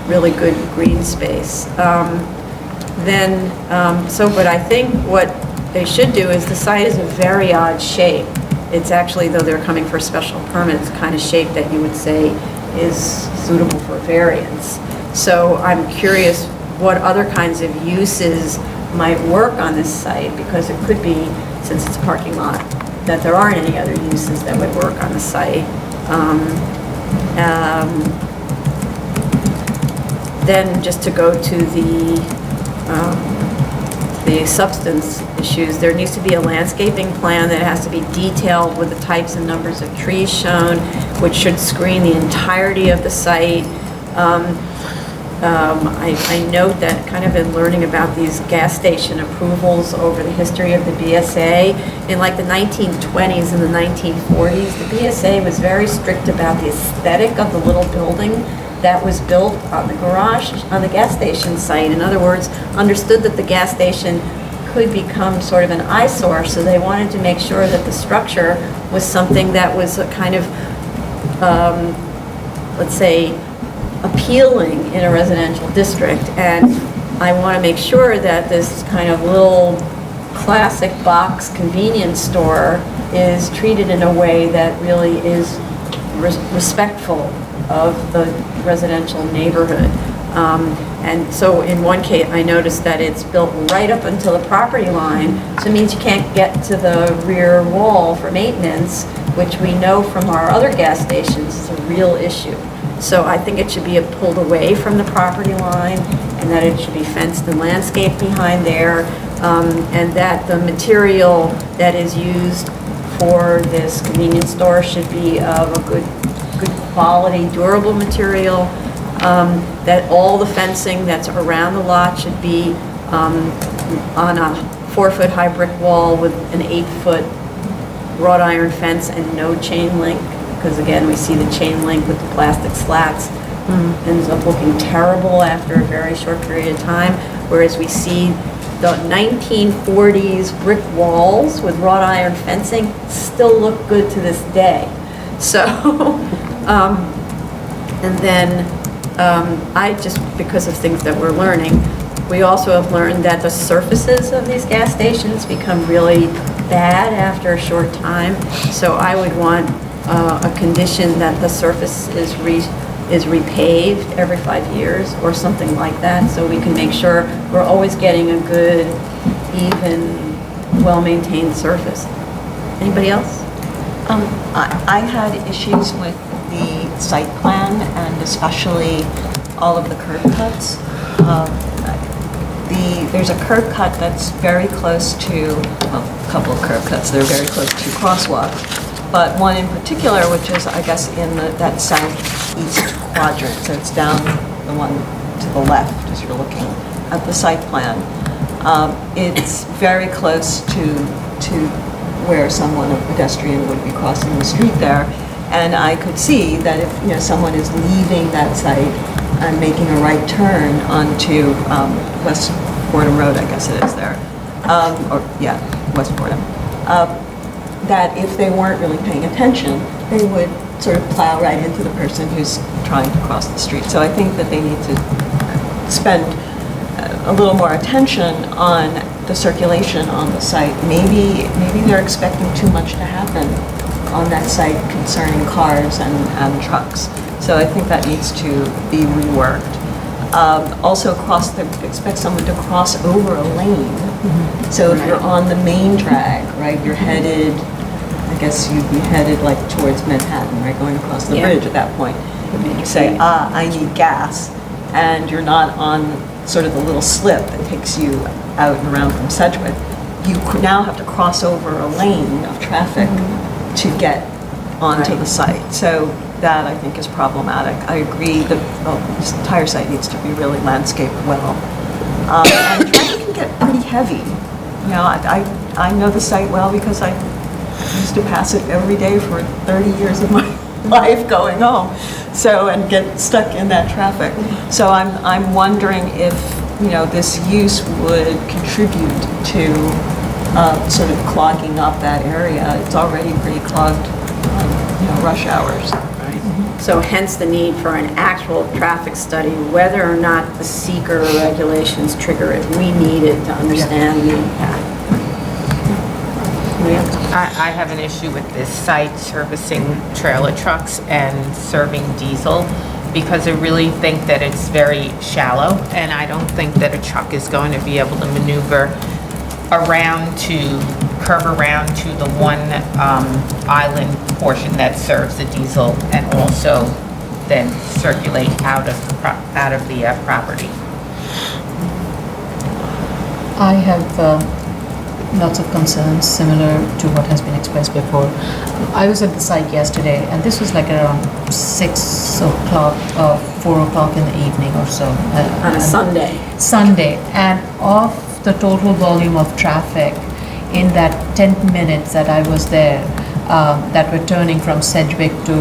really good green space? But I think what they should do is, the site is a very odd shape. It's actually, though they're coming for a special permit, it's the kind of shape that you would say is suitable for variance. So I'm curious what other kinds of uses might work on this site, because it could be, since it's a parking lot, that there aren't any other uses that would work on the site. Then just to go to the substance issues, there needs to be a landscaping plan that has to be detailed with the types and numbers of trees shown, which should screen the entirety of the site. I note that kind of in learning about these gas station approvals over the history of the BSA, in like the 1920s and the 1940s, the BSA was very strict about the aesthetic of the little building that was built on the garage, on the gas station site. In other words, understood that the gas station could become sort of an eyesore, so they wanted to make sure that the structure was something that was a kind of, let's say, appealing in a residential district. And I want to make sure that this kind of little classic box convenience store is treated in a way that really is respectful of the residential neighborhood. And so in one case, I noticed that it's built right up until the property line, so it means you can't get to the rear wall for maintenance, which we know from our other gas stations is a real issue. So I think it should be pulled away from the property line, and that it should be fenced and landscaped behind there, and that the material that is used for this convenience store should be of a good quality, durable material, that all the fencing that's around the lot should be on a 4-foot high brick wall with an 8-foot wrought iron fence and no chain link, because again, we see the chain link with the plastic slats ends up looking terrible after a very short period of time, whereas we see the 1940s brick walls with wrought iron fencing still look good to this day. So, and then I just, because of things that we're learning, we also have learned that the surfaces of these gas stations become really bad after a short time. So I would want a condition that the surface is repaved every 5 years or something like that, so we can make sure we're always getting a good, even, well-maintained surface. Anybody else? I had issues with the site plan and especially all of the curb cuts. There's a curb cut that's very close to, well, a couple of curb cuts that are very close to crosswalks, but one in particular, which is, I guess, in that southeast quadrant, so it's down the one to the left as you're looking at the site plan. It's very close to where someone, a pedestrian, would be crossing the street there, and I could see that if someone is leaving that site and making a right turn onto West Fordham Road, I guess it is there, West Fordham, that if they weren't really paying attention, they would sort of plow right into the person who's trying to cross the street. So I think that they need to spend a little more attention on the circulation on the site. Maybe they're expecting too much to happen on that site concerning cars and trucks. So I think that needs to be reworked. Also, expect someone to cross over a lane. So if you're on the main drag, right, you're headed, I guess you'd be headed like towards Manhattan, right, going across the bridge at that point. You say, I need gas, and you're not on sort of the little slip that takes you out and around from Sedgwick. You now have to cross over a lane of traffic to get onto the site. So that, I think, is problematic. I agree that this entire site needs to be really landscaped well. And traffic can get pretty heavy. I know the site well because I used to pass it every day for 30 years of my life going home, and get stuck in that traffic. So I'm wondering if this use would contribute to sort of clogging up that area. It's already pretty clogged on rush hours. So hence the need for an actual traffic study, whether or not the seeker regulations trigger it. We need it to understand the impact. I have an issue with this site servicing trailer trucks and serving diesel, because I really think that it's very shallow, and I don't think that a truck is going to be able to maneuver curve around to the one island portion that serves the diesel, and also then circulate out of the property. I have lots of concerns similar to what has been expressed before. I was at the site yesterday, and this was like around 6 o'clock, 4 o'clock in the evening or so. On a Sunday. Sunday, and of the total volume of traffic in that 10 minutes that I was there, that were turning from Sedgwick to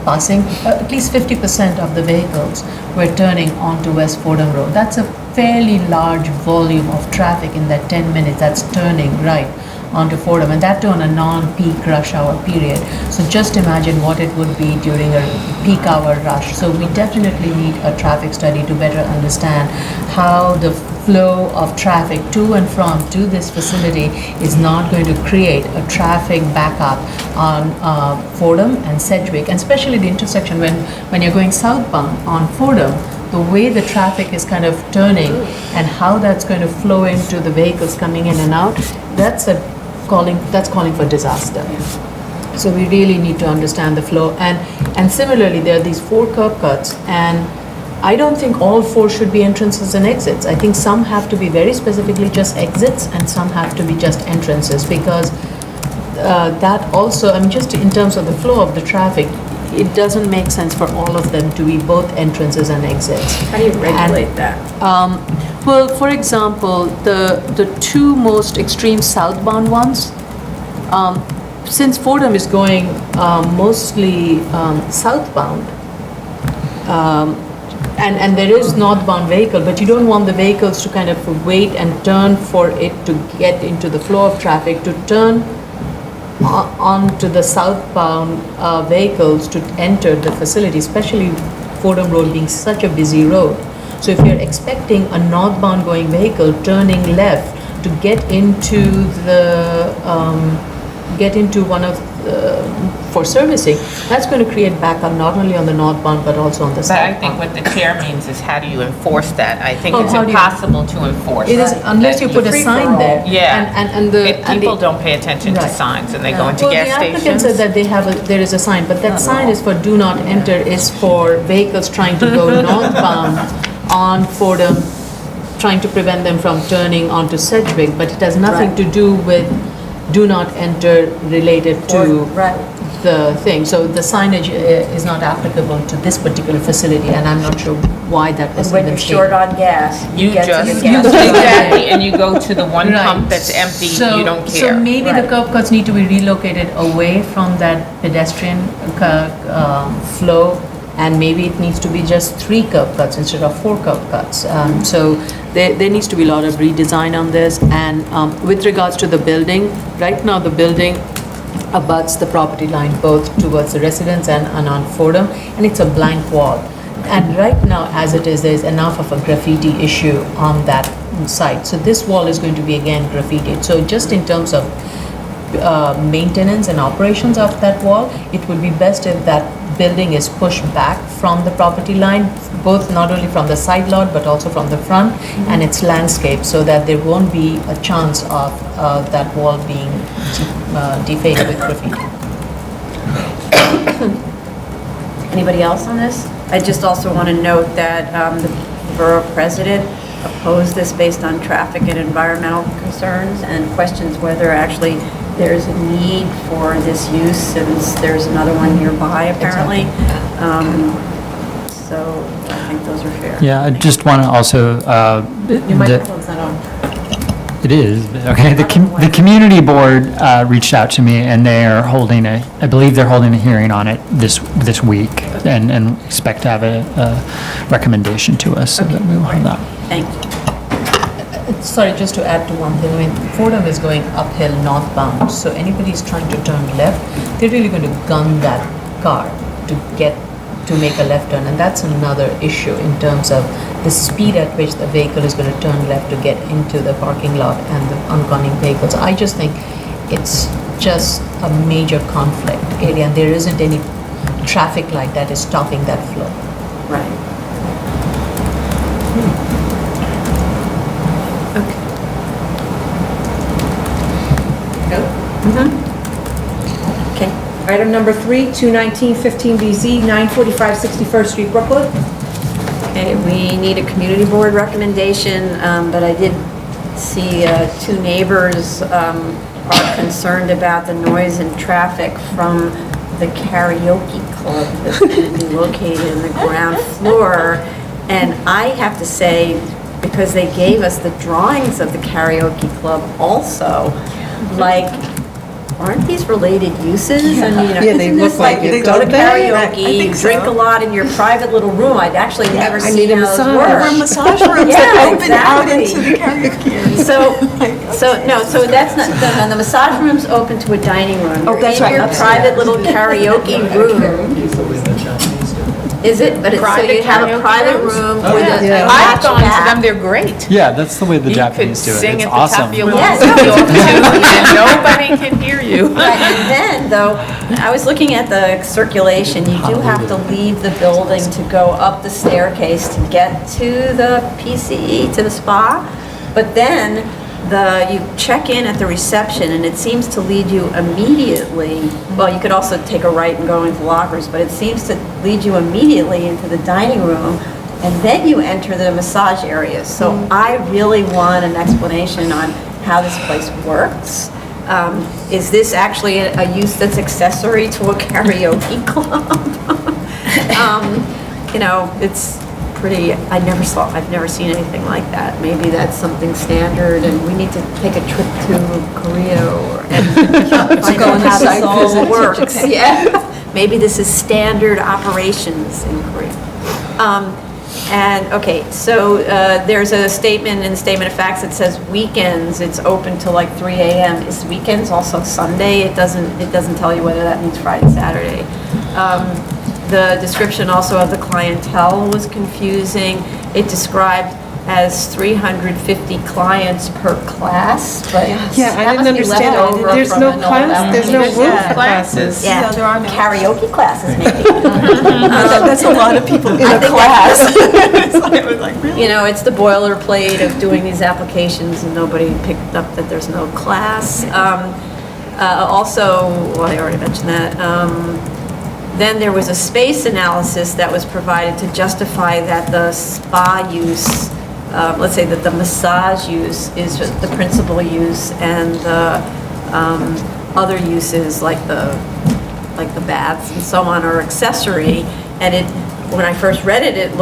passing, at least 50% of the vehicles were turning onto West Fordham Road. That's a fairly large volume of traffic in that 10 minutes that's turning right onto Fordham, and that on a non-peak rush hour period. So just imagine what it would be during a peak hour rush. So we definitely need a traffic study to better understand how the flow of traffic to and from to this facility is not going to create a traffic backup on Fordham and Sedgwick, and especially the intersection when you're going southbound on Fordham, the way the traffic is kind of turning and how that's going to flow into the vehicles coming in and out, that's calling for disaster. So we really need to understand the flow. And similarly, there are these 4 curb cuts, and I don't think all 4 should be entrances and exits. I think some have to be very specifically just exits, and some have to be just entrances, because that also, I mean, just in terms of the flow of the traffic, it doesn't make sense for all of them to be both entrances and exits. How do you regulate that? Well, for example, the 2 most extreme southbound ones, since Fordham is going mostly southbound, and there is northbound vehicle, but you don't want the vehicles to kind of wait and turn for it to get into the flow of traffic, to turn onto the southbound vehicles to enter the facility, especially Fordham Road being such a busy road. So if you're expecting a northbound going vehicle turning left to get into one of for servicing, that's going to create backup not only on the northbound but also on the But I southbound. think what the chair means is how do you enforce that? I think Oh, it's how do you- impossible to enforce. It is, unless you put a sign there. Yeah. And the. If and the- people don't pay attention to Right. signs and they go into Well, gas the applicant stations. said that there is a sign, but that sign is for do not enter, is for vehicles trying to go northbound on Fordham, trying to prevent them from turning onto Sedgwick, but it has nothing to do with do not enter related to the thing. So the signage is not applicable to this particular facility, and I'm not sure why that was When even you're stated. short on gas, You get to just, the gas station. exactly, and you go to the one Right. pump that's empty, So- you don't So care. maybe the curb cuts need to be relocated away from that pedestrian flow, and maybe it needs to be just 3 curb cuts instead of 4 curb cuts. So there needs to be a lot of redesign on this. And with regards to the building, right now the building abuts the property line both towards the residents and on Fordham, and it's a blank wall. And right now, as it is, there's enough of a graffiti issue on that site. So this wall is going to be again graffitied. So just in terms of maintenance and operations of that wall, it would be best if that building is pushed back from the property line, both not only from the side lot but also from the front, and it's landscaped, so that there won't be a chance of that wall being defaced with graffiti. Anybody else on this? I just also want to note that the borough president opposed this based on traffic and environmental concerns and questions whether actually there's a need for this use since there's another one nearby apparently. So I think those are fair. Yeah, I just want to also, Your microphone's not on. it is, okay, the community board reached out to me, and they are holding I believe they're holding a hearing on it this week, and expect to have a recommendation to us, so that we will have that. Thank you. Sorry, just to add to one thing, I mean, Fordham is going uphill northbound, so anybody who's trying to turn left, they're really going to gun that car to make a left turn, and that's another issue in terms of the speed at which the vehicle is going to turn left to get into the parking lot and the oncoming vehicles. I just think it's just a major conflict area, and there isn't any traffic light that is stopping that flow. Right. Okay. Item number 3, 219-15BZ, 945 61st Street, Brooklyn. Okay, we need a community board recommendation, but I did see 2 neighbors are concerned about the noise and traffic from the karaoke club that's going to be located in the ground floor. And I have to say, because they gave us the drawings of the karaoke club also, like, aren't these related uses? And, you know, Yeah, they isn't this look like it, you go to don't they? karaoke, you drink a lot in your private little room. I'd actually never I seen need a those massage. work. There were massage rooms Yeah, that open out exactly. into the karaoke. So that's not, the massage room's open to a dining room. Oh, that's You're right, in your upstairs. private little karaoke room. Is it? But it's, so Private you have a karaoke private rooms? room Oh, with yeah. a I've gone to back. them, they're great. Yeah, that's the way the You Japanese do could it. sing It's at the top awesome. of your Yes. lungs, if you want to, and nobody can hear you. Right, and then, though, I was looking at the circulation, you do have to leave the building to go up the staircase to get to the PCE, to the spa, but then you check in at the reception, and it seems to lead you immediately, well, you could also take a right and go into lockers, but it seems to lead you immediately into the dining room, and then you enter the massage areas. So I really want an explanation on how this place works. Is this actually a use that's accessory to a karaoke club? You know, it's pretty, I've never seen anything like that. Maybe that's something standard, and we need to take a trip to Korea and find out how this all works. Yeah, maybe this is standard operations in Korea. And, okay, so there's a statement in the statement of facts that says weekends, it's open till like 3 a.m. Is weekends also Sunday? It doesn't tell you whether that means Friday, Saturday. The description also of the clientele was confusing. It described as 350 clients per class, but Yeah, I that didn't must be left understand. over There's from no an old class, there's no application. room Yeah. for classes. Yeah, Yeah, there are no- karaoke classes maybe. That's a lot of people in I a think class. I was like, really? You know, it's the boilerplate of doing these applications, and nobody picked up that there's no class. Also, well, I already mentioned that. Then there was a space analysis that was provided to justify that the spa use, let's say that the massage use is the principal use, and the other uses like the baths and so on are accessory. And when I first read it, it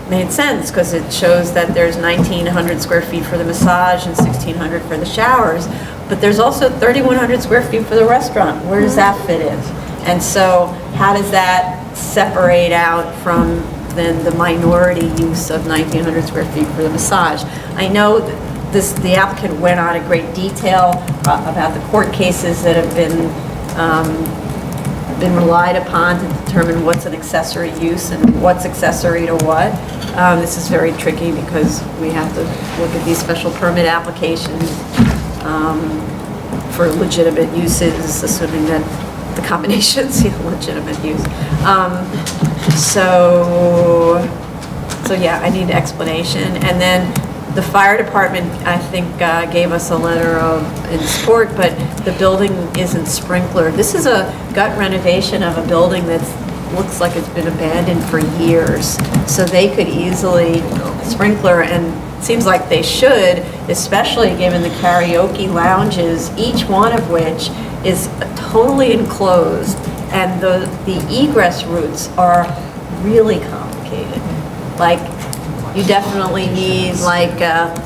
made sense, because it shows that there's 1,900 square feet for the massage and 1,600 for the showers, but there's also 3,100 square feet for the restaurant. Where does that fit in? And so how does that separate out from then the minority use of 1,900 square feet for the massage? I know the applicant went on a great detail about the court cases that have been relied upon to determine what's an accessory use and what's accessory to what. This is very tricky because we have to look at these special permit applications for legitimate uses, assuming that the combination's legitimate use. So yeah, I need an explanation. And then the fire department, I think, gave us a letter in support, but the building isn't sprinklered. This is a gut renovation of a building that looks like it's been abandoned for years. So they could easily sprinkler, and it seems like they should, especially given the karaoke lounges, each one of which is totally enclosed, and the egress routes are really complicated. Like, you definitely need like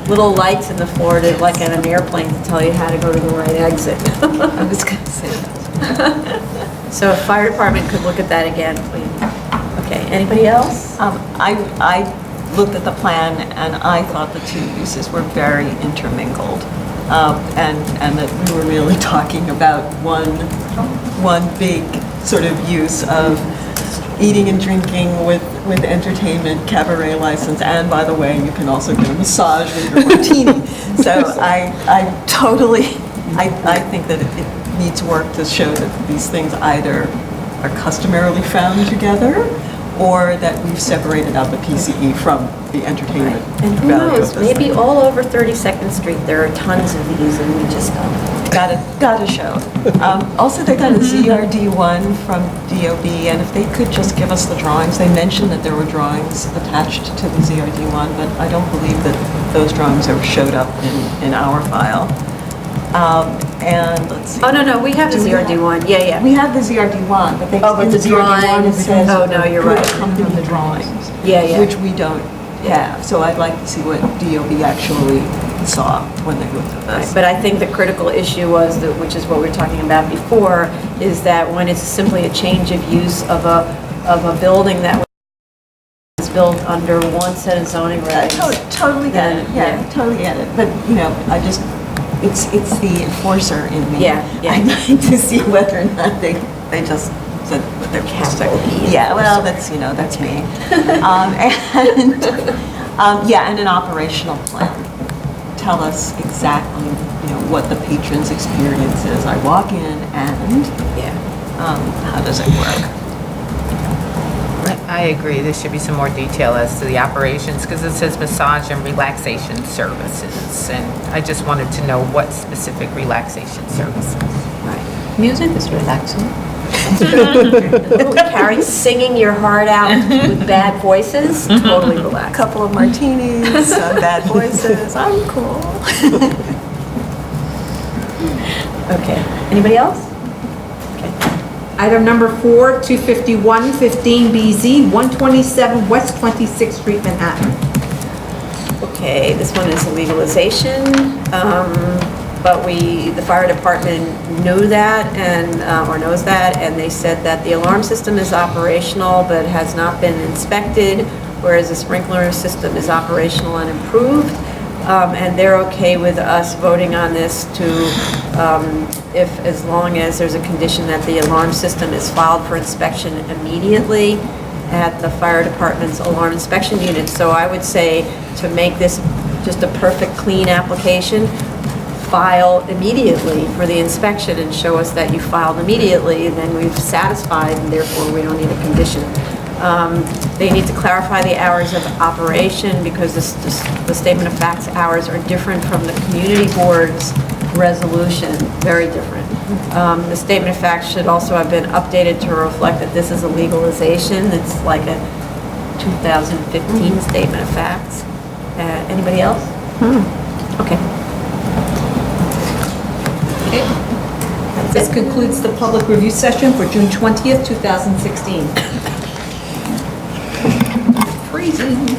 little lights in the floor to, like at an airplane, to tell you how to go to the right exit. I was going to say that. So if fire department could look at that again, please. Okay, anybody else? I looked at the plan, and I thought the two uses were very intermingled, and that we were really talking about one big sort of use of eating and drinking with entertainment, cabaret license, and by the way, you can also get a massage with your martini. So I think that it needs work to show that these things either are customarily found together, or that we've separated out the PCE from the entertainment And who value knows, of this maybe thing. all over 32nd Street, there are tons of these, and we just don't. Gotta show. Also, they got a ZRD1 from DOB, and if they could just give us the drawings. They mentioned that there were drawings attached to the ZRD1, but I don't believe that those drawings ever showed up in our file. And let's see. Oh, no, we have the Do we have- ZRD1, yeah. We have the ZRD1, but they, Oh, but in the the ZRD1, it drawings- says. oh, no, you're right. Company drawings. Yeah. Which we don't have. So I'd like to see what DOB actually saw when they looked at this. But I think the critical issue was, which is what we were talking about before, is that when it's simply a change of use of a building that was built under one set of zoning regs. Totally get it, Yeah. totally get it. But, I just, it's the enforcer in me. Yeah. I'd like to see whether or not they just So what they're supposed to. Yeah, well, that's, that's me. And an operational plan. Tell us exactly, what the patron's experience is. I walk in and, how does it work? I agree, there should be some more detail as to the operations, because it says massage and relaxation services, and I just wanted to know what specific relaxation services. Music is relaxing. Carrie, singing your heart out with bad voices, totally relaxed. Couple of martinis, some bad voices, I'm cool. Okay, anybody else? Item number 4, 251-15BZ, 127 West 26th Street, Manhattan. Okay, this one is a legalization, but the fire department knew that or knows that, and they said that the alarm system is operational but has not been inspected, whereas the sprinkler system is operational and improved. And they're okay with us voting on this as long as there's a condition that the alarm system is filed for inspection immediately at the fire department's alarm inspection unit. So I would say, to make this just a perfect, clean application, file immediately for the inspection and show us that you filed immediately, and then we've satisfied, and therefore we don't need a condition. They need to clarify the hours of operation, because the statement of facts hours are different from the community board's resolution, very different. The statement of facts should also have been updated to reflect that this is a legalization. It's like a 2015 statement of facts. Anybody else? Okay. This concludes the public review session for June 20th, 2016. Freezing.